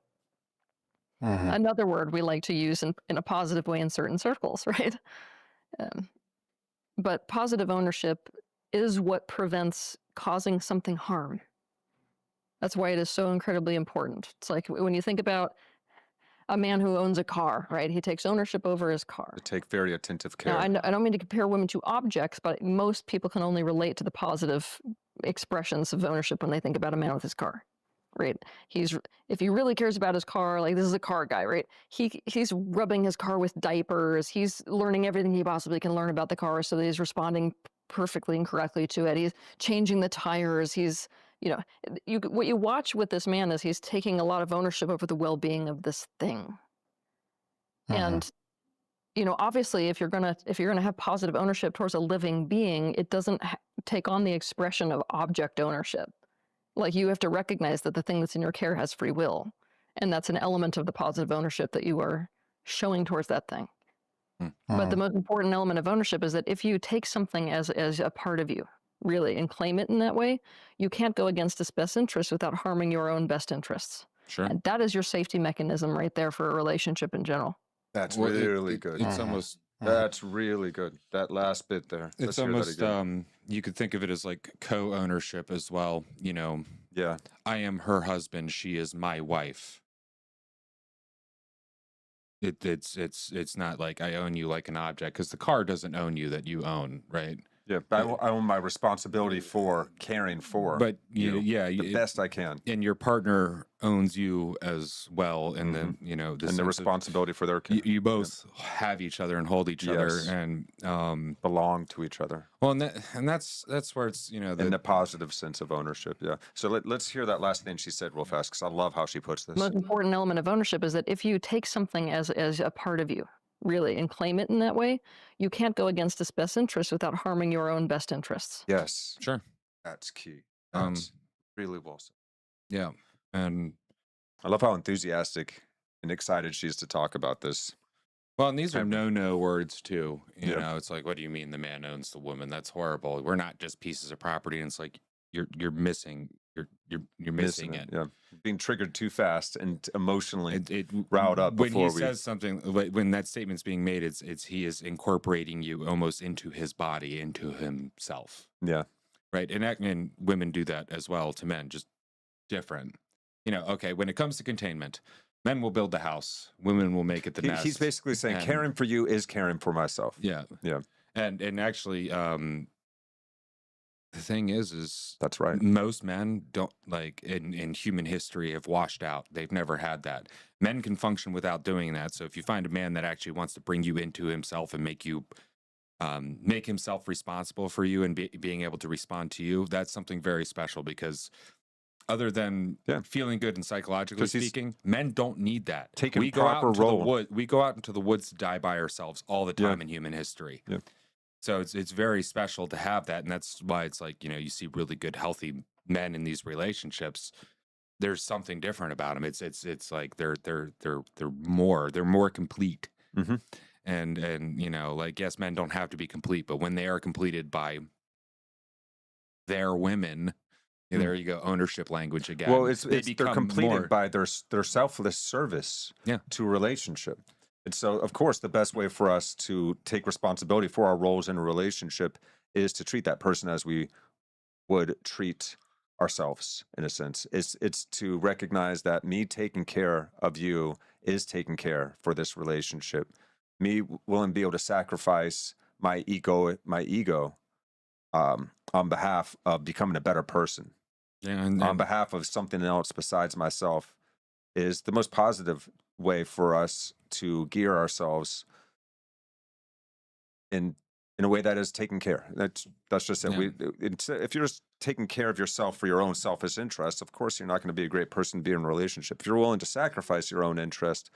Another word we like to use in a positive way in certain circles, right? But positive ownership is what prevents causing something harm. That's why it is so incredibly important. It's like when you think about a man who owns a car, right? He takes ownership over his car. To take very attentive care. Now, I don't mean to compare women to objects, but most people can only relate to the positive expressions of ownership when they think about a man with his car, right? If he really cares about his car, like this is a car guy, right? He's rubbing his car with diapers. He's learning everything he possibly can learn about the car so that he's responding perfectly and correctly to it. He's changing the tires. He's, what you watch with this man is he's taking a lot of ownership over the well-being of this thing. And, obviously if you're going to have positive ownership towards a living being, it doesn't take on the expression of object ownership. Like, you have to recognize that the thing that's in your care has free will. And that's an element of the positive ownership that you are showing towards that thing. But the most important element of ownership is that if you take something as a part of you, really, and claim it in that way, you can't go against its best interests without harming your own best interests. Sure. And that is your safety mechanism right there for a relationship in general. That's really good. It's almost... That's really good. That last bit there. It's almost, you could think of it as like co-ownership as well. Yeah. I am her husband. She is my wife. It's not like I own you like an object, because the car doesn't own you that you own, right? Yeah, but I own my responsibility for caring for. But the best I can. And your partner owns you as well, and then and the responsibility for their care. You both have each other and hold each other and belong to each other. Well, and that's where it's in the positive sense of ownership. Yeah. So let's hear that last thing she said real fast, because I love how she puts this. The most important element of ownership is that if you take something as a part of you, really, and claim it in that way, you can't go against its best interests without harming your own best interests. Yes. Sure. That's key. That's really well said. Yeah. And I love how enthusiastic and excited she is to talk about this. Well, and these are no words too. You know, it's like, what do you mean the man owns the woman? That's horrible. We're not just pieces of property. And it's like, you're missing missing it. Yeah, being triggered too fast and emotionally riled up. When he says something, when that statement's being made, it's he is incorporating you almost into his body, into himself. Yeah, right. And women do that as well to men, just different. Okay. When it comes to containment, men will build the house, women will make it the nest. He's basically saying caring for you is caring for myself. Yeah, yeah. And actually, the thing is that's right. Most men don't, like, in human history, have washed out. They've never had that. Men can function without doing that. So if you find a man that actually wants to bring you into himself and make himself responsible for you and being able to respond to you, that's something very special, because other than feeling good and psychologically speaking, men don't need that. We go out into the woods. We go out into the woods to die by ourselves all the time in human history. Yeah. So it's very special to have that, and that's why it's like, you see really good, healthy men in these relationships. There's something different about them. It's like they're more complete. Mm-hmm. And like, yes, men don't have to be complete, but when they are completed by their women, there you go, ownership language again. Well, they're completed by their selfless service to a relationship. And so, of course, the best way for us to take responsibility for our roles in a relationship is to treat that person as we would treat ourselves, in a sense. It's to recognize that me taking care of you is taking care for this relationship. Me willing to be able to sacrifice my ego on behalf of becoming a better person. Yeah, on behalf of something else besides myself is the most positive way for us to gear ourselves in a way that is taking care. That's just it. Yeah. If you're just taking care of yourself for your own selfish interests, of course you're not going to be a great person to be in a relationship. If you're willing to sacrifice your own interest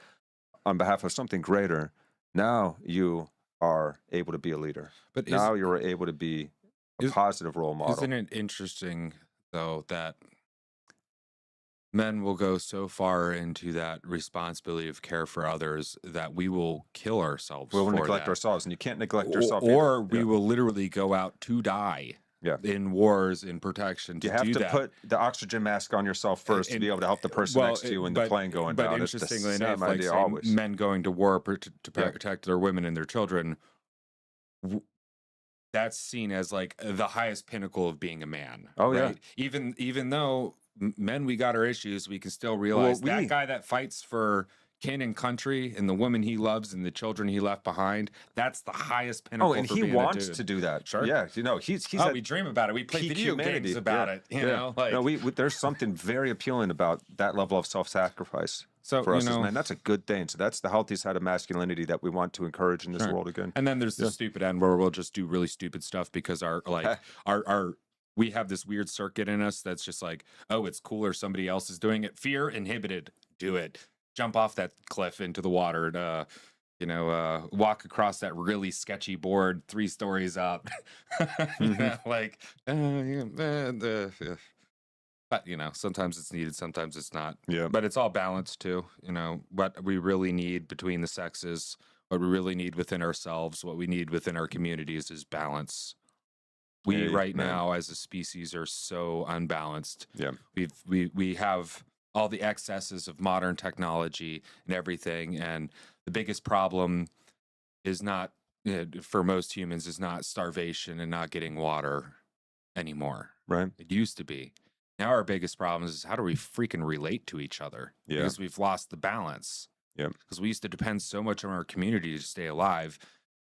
on behalf of something greater, now you are able to be a leader. But now you're able to be a positive role model. Isn't it interesting, though, that men will go so far into that responsibility of care for others that we will kill ourselves. We'll neglect ourselves, and you can't neglect yourself. Or we will literally go out to die in wars, in protection. You have to put the oxygen mask on yourself first to be able to help the person next to you in the plane going down. But interestingly enough, like men going to war to protect their women and their children, that's seen as like the highest pinnacle of being a man. Oh, right? Even though men, we got our issues, we can still realize that guy that fights for kin and country and the woman he loves and the children he left behind. That's the highest pinnacle. Oh, and he wants to do that. Sure. Yeah, you know, he's we dream about it. We play video games about it. You know, like there's something very appealing about that level of self-sacrifice. So for us, man, that's a good thing. So that's the healthy side of masculinity that we want to encourage in this world again. And then there's the stupid end where we'll just do really stupid stuff because our we have this weird circuit in us that's just like, oh, it's cooler. Somebody else is doing it. Fear inhibited. Do it. Jump off that cliff into the water. Walk across that really sketchy board 3 stories up. But sometimes it's needed, sometimes it's not. Yeah. But it's all balanced too. You know, what we really need between the sexes, what we really need within ourselves, what we need within our communities is balance. We now as a species are so unbalanced. Yeah. We have all the excesses of modern technology and everything, and the biggest problem is not for most humans is not starvation and not getting water anymore. Right. It used to be. Now our biggest problem is how do we freaking relate to each other? Yeah. Because we've lost the balance. Yeah. Because we used to depend so much on our community to stay alive.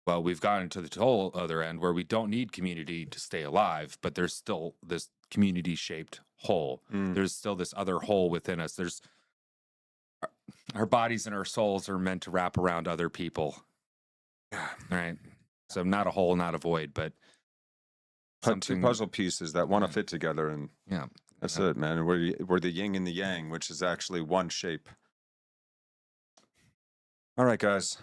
Well, we've gotten to the whole other end where we don't need community to stay alive, but there's still this community-shaped hole. There's still this other hole within us. There's our bodies and our souls are meant to wrap around other people. Right? So not a hole, not a void, but 2 puzzle pieces that want to fit together, and that's it, man. We're the yin and the yang, which is actually one shape. All right, guys.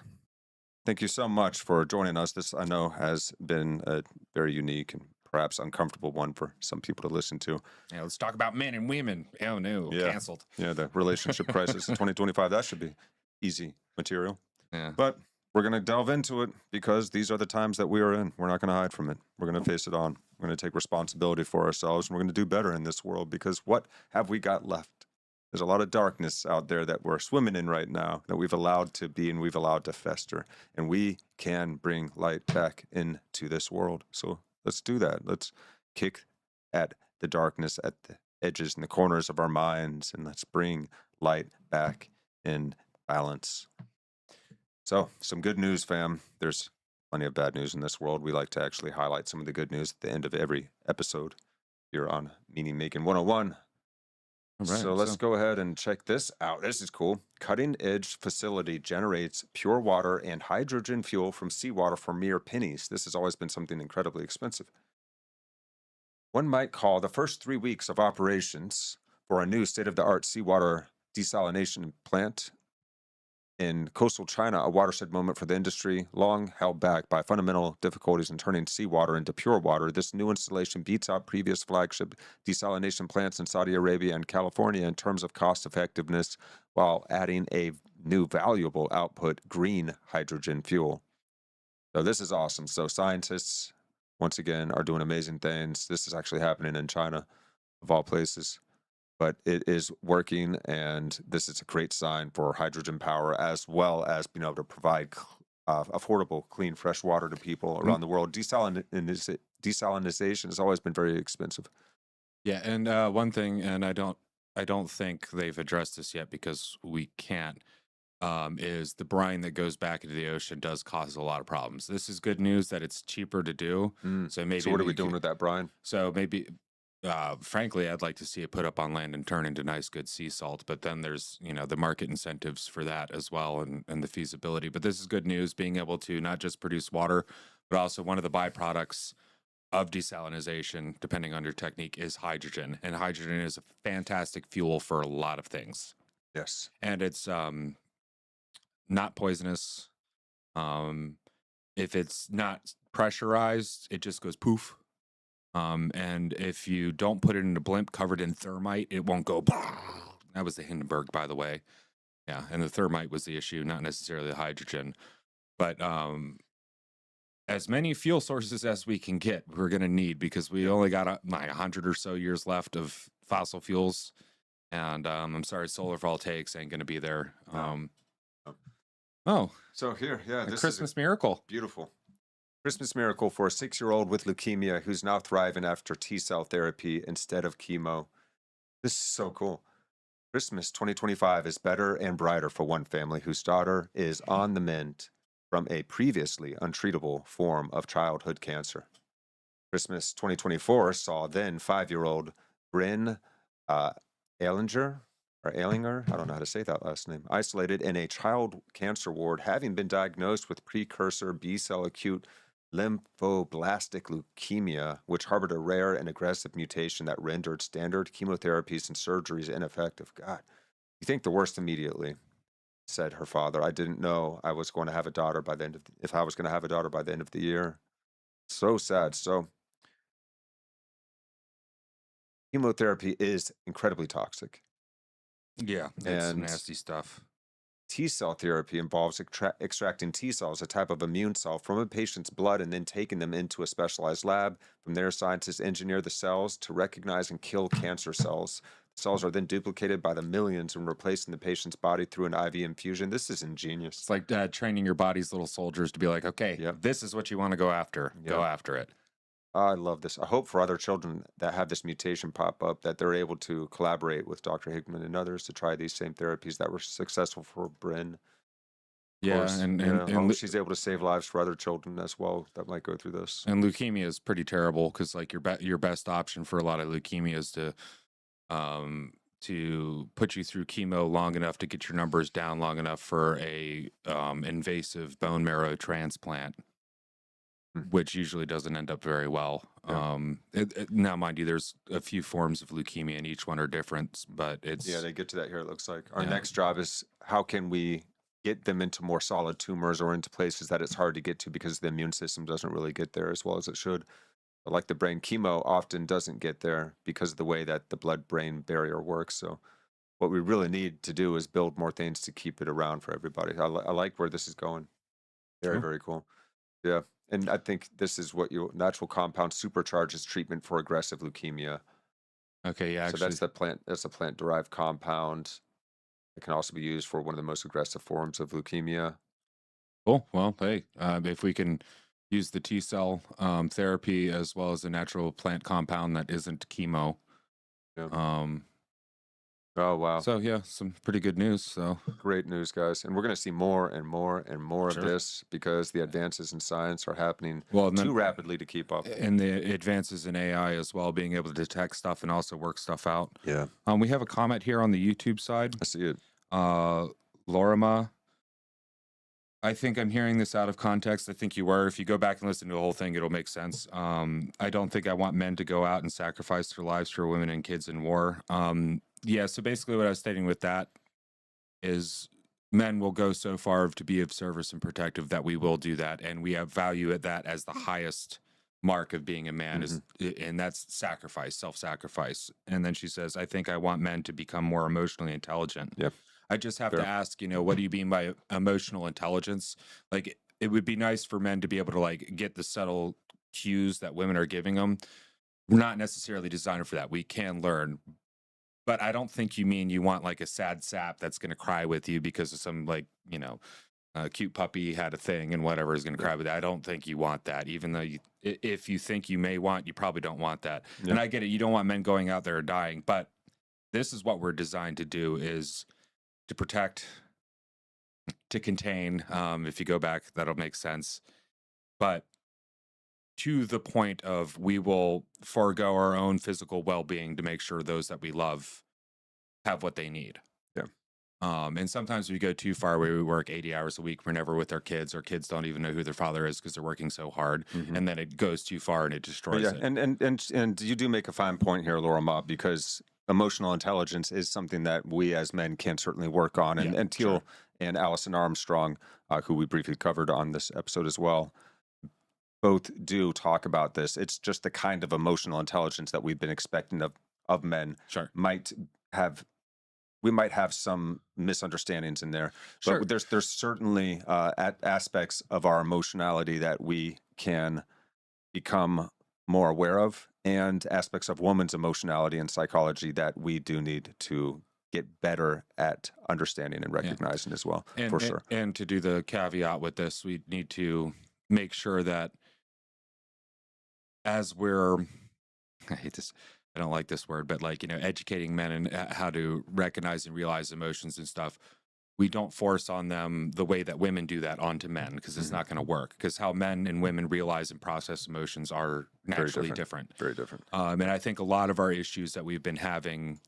Thank you so much for joining us. This, I know, has been a very unique and perhaps uncomfortable one for some people to listen to. Yeah, let's talk about men and women. Oh, no, canceled. Yeah, the relationship crisis in 2025, that should be easy material. Yeah. But we're going to delve into it because these are the times that we are in. We're not going to hide from it. We're going to face it on. We're going to take responsibility for ourselves, and we're going to do better in this world because what have we got left? There's a lot of darkness out there that we're swimming in right now that we've allowed to be and we've allowed to fester. And we can bring light back into this world. So let's do that. Let's kick at the darkness at the edges and the corners of our minds, and let's bring light back in balance. So some good news, fam. There's plenty of bad news in this world. We like to actually highlight some of the good news at the end of every episode here on Meaning Making 101. All right, so let's go ahead and check this out. This is cool. Cutting edge facility generates pure water and hydrogen fuel from seawater for mere pennies. This has always been something incredibly expensive. One might call the first 3 weeks of operations for a new state-of-the-art seawater desalination plant in coastal China a watershed moment for the industry, long held back by fundamental difficulties in turning seawater into pure water. This new installation beats out previous flagship desalination plants in Saudi Arabia and California in terms of cost effectiveness, while adding a new valuable output, green hydrogen fuel. So this is awesome. So scientists, once again, are doing amazing things. This is actually happening in China, of all places. But it is working, and this is a great sign for hydrogen power, as well as being able to provide affordable, clean, fresh water to people around the world. Desalinization has always been very expensive. Yeah, and one thing, and I don't think they've addressed this yet because we can't, is the brine that goes back into the ocean does cause a lot of problems. This is good news that it's cheaper to do. So maybe. So what are we doing with that brine? So maybe. Frankly, I'd like to see it put up on land and turn into nice, good sea salt. But then there's, the market incentives for that as well, and the feasibility. But this is good news, being able to not just produce water, but also one of the byproducts of desalinization, depending on your technique, is hydrogen. And hydrogen is a fantastic fuel for a lot of things. Yes. And it's not poisonous. If it's not pressurized, it just goes poof. And if you don't put it in a blimp covered in thermite, it won't go. That was the Hindenburg, by the way. Yeah, and the thermite was the issue, not necessarily the hydrogen. But as many fuel sources as we can get, we're going to need, because we only got 100 or so years left of fossil fuels. And I'm sorry, solar voltaics ain't going to be there. So here, this Christmas is miracle. Beautiful. Christmas miracle for a 6-year-old with leukemia who's now thriving after T-cell therapy instead of chemo. This is so cool. Christmas 2025 is better and brighter for one family whose daughter is on the mend from a previously untreatable form of childhood cancer. Christmas 2024 saw then 5-year-old Bryn Alinger, I don't know how to say that last name, isolated in a child cancer ward, having been diagnosed with precursor B-cell acute lymphoblastic leukemia, which harbored a rare and aggressive mutation that rendered standard chemotherapies and surgeries ineffective. God, you think the worst immediately, said her father. I didn't know I was going to have a daughter by the end of if I was going to have a daughter by the end of the year. So sad. So chemotherapy is incredibly toxic. Yeah, that's some nasty stuff. T-cell therapy involves extracting T-cells, a type of immune cell, from a patient's blood and then taking them into a specialized lab. From there, scientists engineer the cells to recognize and kill cancer cells. The cells are then duplicated by the millions and replaced in the patient's body through an IV infusion. This is ingenious. It's like training your body's little soldiers to be like, okay, this is what you want to go after. Go after it. I love this. I hope for other children that have this mutation pop up that they're able to collaborate with Dr. Hickman and others to try these same therapies that were successful for Bryn. Yeah, and she's able to save lives for other children as well that might go through this. And leukemia is pretty terrible because like your best option for a lot of leukemia is to put you through chemo long enough to get your numbers down long enough for a invasive bone marrow transplant, which usually doesn't end up very well. Yeah. Now, mind you, there's a few forms of leukemia and each one are different, but it's... Yeah, they get to that here, it looks like. Our next job is how can we get them into more solid tumors or into places that it's hard to get to because the immune system doesn't really get there as well as it should. But like the brain, chemo often doesn't get there because of the way that the blood-brain barrier works. So what we really need to do is build more things to keep it around for everybody. I like where this is going. Very, very cool. Yeah. And I think this is what your natural compound supercharges treatment for aggressive leukemia. Okay, yeah. So that's the plant. That's a plant-derived compound. It can also be used for one of the most aggressive forms of leukemia. Cool. Well, hey, if we can use the T-cell therapy as well as a natural plant compound that isn't chemo. Yeah. Oh, wow. So, yeah, some pretty good news. So great news, guys. And we're going to see more and more and more of this because the advances in science are happening too rapidly to keep up. And the advances in AI as well, being able to detect stuff and also work stuff out. Yeah. We have a comment here on the YouTube side. I see it. Lorima, I think I'm hearing this out of context. I think you were. If you go back and listen to the whole thing, it'll make sense. I don't think I want men to go out and sacrifice their lives for women and kids in war. Yeah, so basically what I was stating with that is men will go so far to be of service and protective that we will do that. And we have value at that as the highest mark of being a man, and that's sacrifice, self-sacrifice. And then she says, I think I want men to become more emotionally intelligent. Yep. I just have to ask, what do you mean by emotional intelligence? Like, it would be nice for men to be able to, like, get the subtle cues that women are giving them. We're not necessarily designed for that. We can learn. But I don't think you mean you want, like, a sad sap that's going to cry with you because of some, like, cute puppy had a thing and whatever is going to cry with it. I don't think you want that, even though if you think you may want, you probably don't want that. Yeah. And I get it. You don't want men going out there and dying. But this is what we're designed to do, is to protect, to contain. If you go back, that'll make sense. But to the point of we will forego our own physical well-being to make sure those that we love have what they need. Yeah. And sometimes we go too far where we work 80 hours a week. We're never with our kids. Our kids don't even know who their father is because they're working so hard. And then it goes too far and it destroys it. And you do make a fine point here, Laura Mott, because emotional intelligence is something that we as men can certainly work on. And Teal and Allison Armstrong, who we briefly covered on this episode as well, both do talk about this. It's just the kind of emotional intelligence that we've been expecting of men. Sure. We might have some misunderstandings in there, but there's certainly aspects of our emotionality that we can become more aware of, and aspects of woman's emotionality and psychology that we do need to get better at understanding and recognizing as well, for sure. And to do the caveat with this, we need to make sure that as we're, I hate this, I don't like this word, but like, educating men in how to recognize and realize emotions and stuff. We don't force on them the way that women do that onto men, because it's not going to work, because how men and women realize and process emotions are naturally different. Very different. And I think a lot of our issues that we've been having,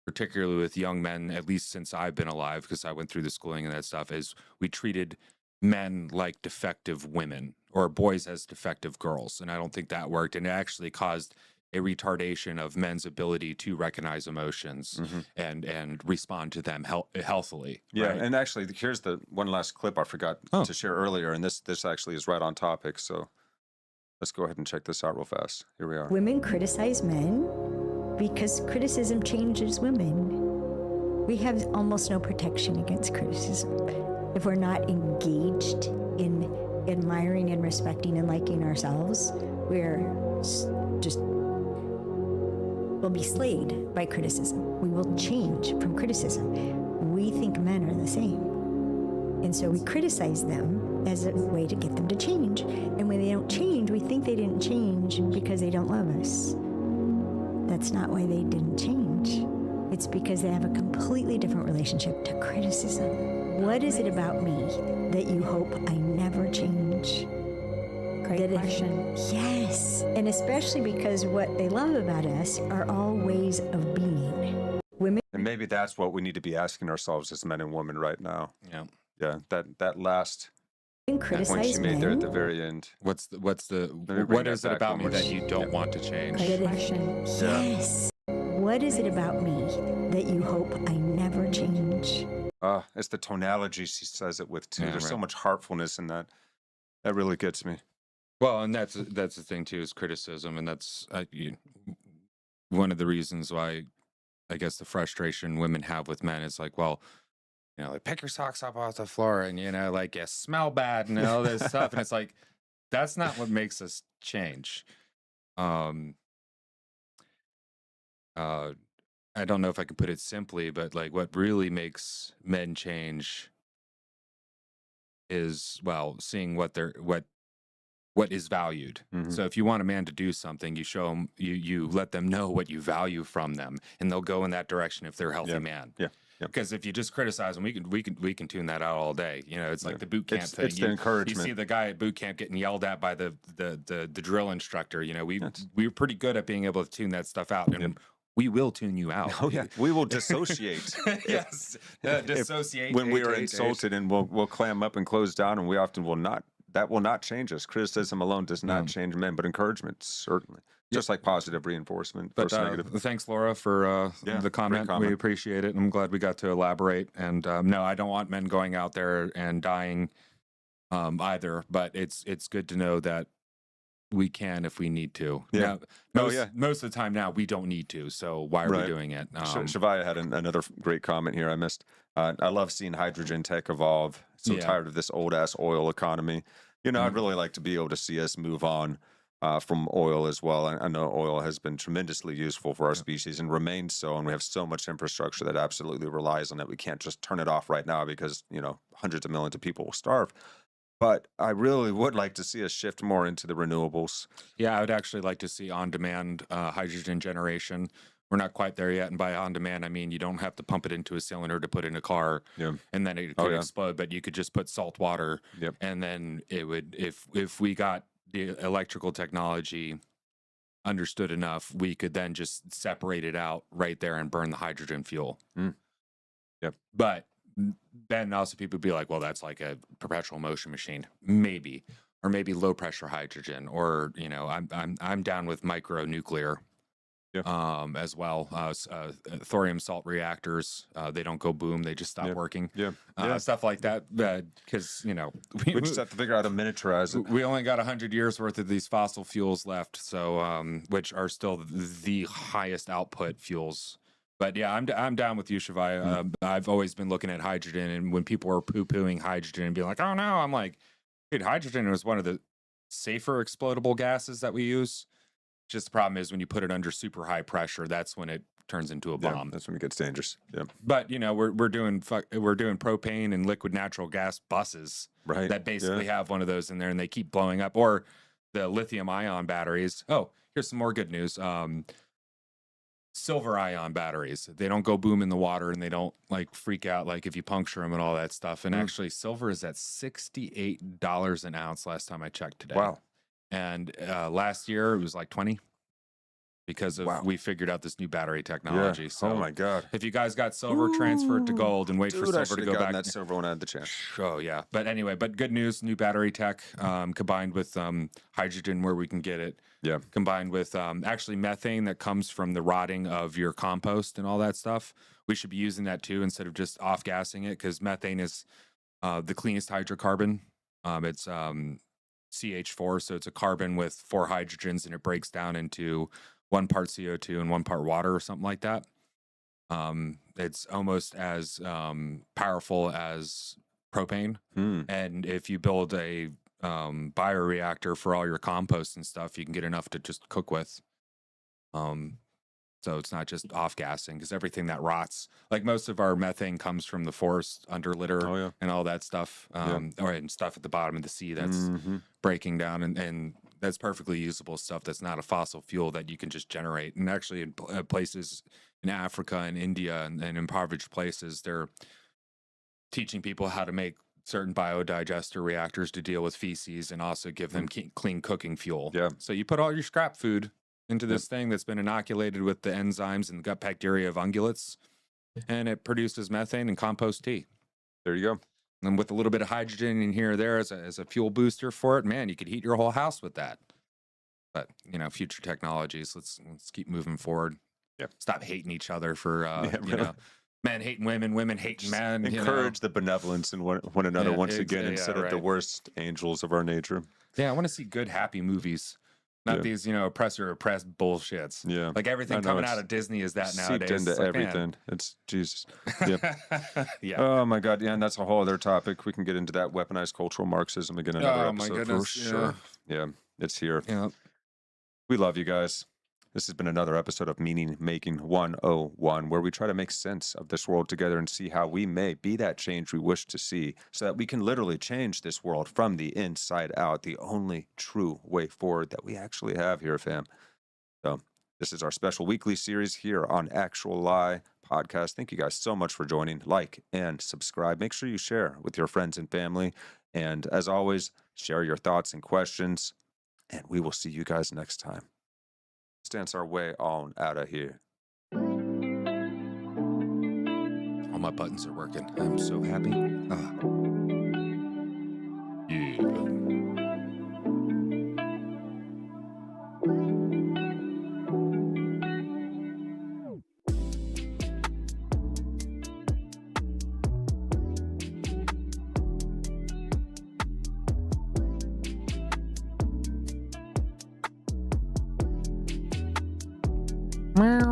particularly with young men, at least since I've been alive, because I went through the schooling and that stuff, is we treated men like defective women or boys as defective girls. And I don't think that worked. And it actually caused a retardation of men's ability to recognize emotions and respond to them healthily. Yeah, right? and actually, here's the one last clip I forgot to share earlier, and this actually is right on topic. So let's go ahead and check this out real fast. Here we are. Women criticize men because criticism changes women. We have almost no protection against criticism. If we're not engaged in admiring and respecting and liking ourselves, we'll be slayed by criticism. We will change from criticism. We think men are the same. And so we criticize them as a way to get them to change. And when they don't change, we think they didn't change because they don't love us. That's not why they didn't change. It's because they have a completely different relationship to criticism. What is it about me that you hope I never change? Great question. Yes. And especially because what they love about us are all ways of being. Women. And maybe that's what we need to be asking ourselves as men and women right now. Yeah. Yeah. That last Criticize point she made there at the men. very end. What is it back about one me more that you don't want to change? Great question. Yes. What is it about me that you hope I never change? It's the tonality she says it with too. Yeah, There's so right. much heartfulness in that. That really gets me. Well, and that's the thing too, is criticism, and that's one of the reasons why I guess the frustration women have with men is like, well, like pick your socks up off the floor, and like you smell bad and all this stuff, and it's like that's not what makes us change. I don't know if I can put it simply, but like what really makes men change is, well, seeing what is valued. So if you want a man to do something, you show them, you let them know what you value from them, and they'll go in that direction if they're a healthy man. Yeah. Because if you just criticize them, we can tune that out all day. It's like the boot camp thing. It's the encouragement. You see the guy at boot camp getting yelled at by the drill instructor. We're pretty good at being able to tune that stuff out, and we will tune you out. Oh yeah, we will dissociate. Yes, dissociate when we are insulted, and we'll clam up and close down, and we often will not. That will not change us. Criticism alone does not change men, but encouragement certainly. Just like positive reinforcement versus negative. Thanks, Laura, for the comment. We appreciate it. I'm glad we got to elaborate. And no, I don't want men going out there and dying either. But it's good to know that we can if we need to. Yeah. Most of the time now we don't need to. So why are we doing it? Shavaya had another great comment here I missed. I love seeing hydrogen tech evolve. So tired of this old ass oil economy. I'd really like to be able to see us move on from oil as well. I know oil has been tremendously useful for our species and remains so, and we have so much infrastructure that absolutely relies on it. We can't just turn it off right now because, hundreds of millions of people will starve. But I really would like to see us shift more into the renewables. Yeah, I would actually like to see on-demand hydrogen generation. We're not quite there yet, and by on-demand, I mean you don't have to pump it into a cylinder to put in a car, and then it could explode. But you could just put salt water, and then it would. If we got the electrical technology understood enough, we could then just separate it out right there and burn the hydrogen fuel. But then also people would be like, well, that's like a perpetual motion machine, maybe, or maybe low pressure hydrogen, or I'm down with micronuclear. As well. Thorium salt reactors, they don't go boom, they just stop working. Stuff like that, because we just have to figure out how to miniaturize it. We only got 100 years worth of these fossil fuels left, so which are still the highest output fuels. But yeah, I'm down with you, Shavaya. I've always been looking at hydrogen, and when people were poo-pooing hydrogen and being like, oh no, I'm like, dude, hydrogen was one of the safer explodable gases that we use. Just the problem is when you put it under super high pressure, that's when it turns into a bomb. That's when it gets dangerous. Yeah. But we're doing propane and liquid natural gas buses, right? That basically have one of those in there, and they keep blowing up. Or the lithium ion batteries. Oh, here's some more good news. silver ion batteries. They don't go boom in the water, and they don't like freak out like if you puncture them and all that stuff. And actually, silver is at $68 an ounce last time I checked today. Wow. And last year it was like 20 because of we figured out this new battery technology. Yeah. So oh my God. if you guys got silver, transfer it to gold and wait for silver to go back. That silver when I had the chance. Oh yeah. But anyway, good news, new battery tech combined with hydrogen where we can get it. Yeah. Combined with actually methane that comes from the rotting of your compost and all that stuff. We should be using that too instead of just off-gassing it, because methane is the cleanest hydrocarbon. It's CH4, so it's a carbon with 4 hydrogens, and it breaks down into 1 part CO2 and 1 part water or something like that. It's almost as powerful as propane. And if you build a bioreactor for all your compost and stuff, you can get enough to just cook with. So it's not just off-gassing, because everything that rots, like most of our methane comes from the forest under litter and all that stuff, and stuff at the bottom of the sea that's breaking down, and that's perfectly usable stuff that's not a fossil fuel that you can just generate. And actually in places in Africa and India and impoverished places, they're teaching people how to make certain biodigester reactors to deal with feces and also give them clean cooking fuel. Yeah. So you put all your scrap food into this thing that's been inoculated with the enzymes and the gut bacteria of ungulates, and it produces methane and compost tea. There you go. And with a little bit of hydrogen in here or there as a fuel booster for it, man, you could heat your whole house with that. But, you know, future technologies, let's keep moving forward. Yeah. Stop hating each other for, you know, men hating women, women hating men. Encourage the benevolence in one another once again, instead of the worst angels of our nature. Yeah, I want to see good, happy movies. Not these, you know, oppressed bullshits. Yeah. Like everything coming out of Disney is that nowadays. Seeped into everything. Man. It's Jesus. Yeah. Oh my God. Yeah. And that's a whole other topic. We can get into that weaponized cultural Marxism again another episode for sure. Yeah. It's here. Yeah. We love you guys. This has been another episode of Meaning Making 101, where we try to make sense of this world together and see how we may be that change we wish to see, so that we can literally change this world from the inside out, the only true way forward that we actually have here, fam. So this is our special weekly series here on Actuali Podcast. Thank you guys so much for joining. Like and subscribe. Make sure you share with your friends and family. And as always, share your thoughts and questions. And we will see you guys next time. Dance our way on out of here. All my buttons are working. I'm so happy. Yeah. Meow.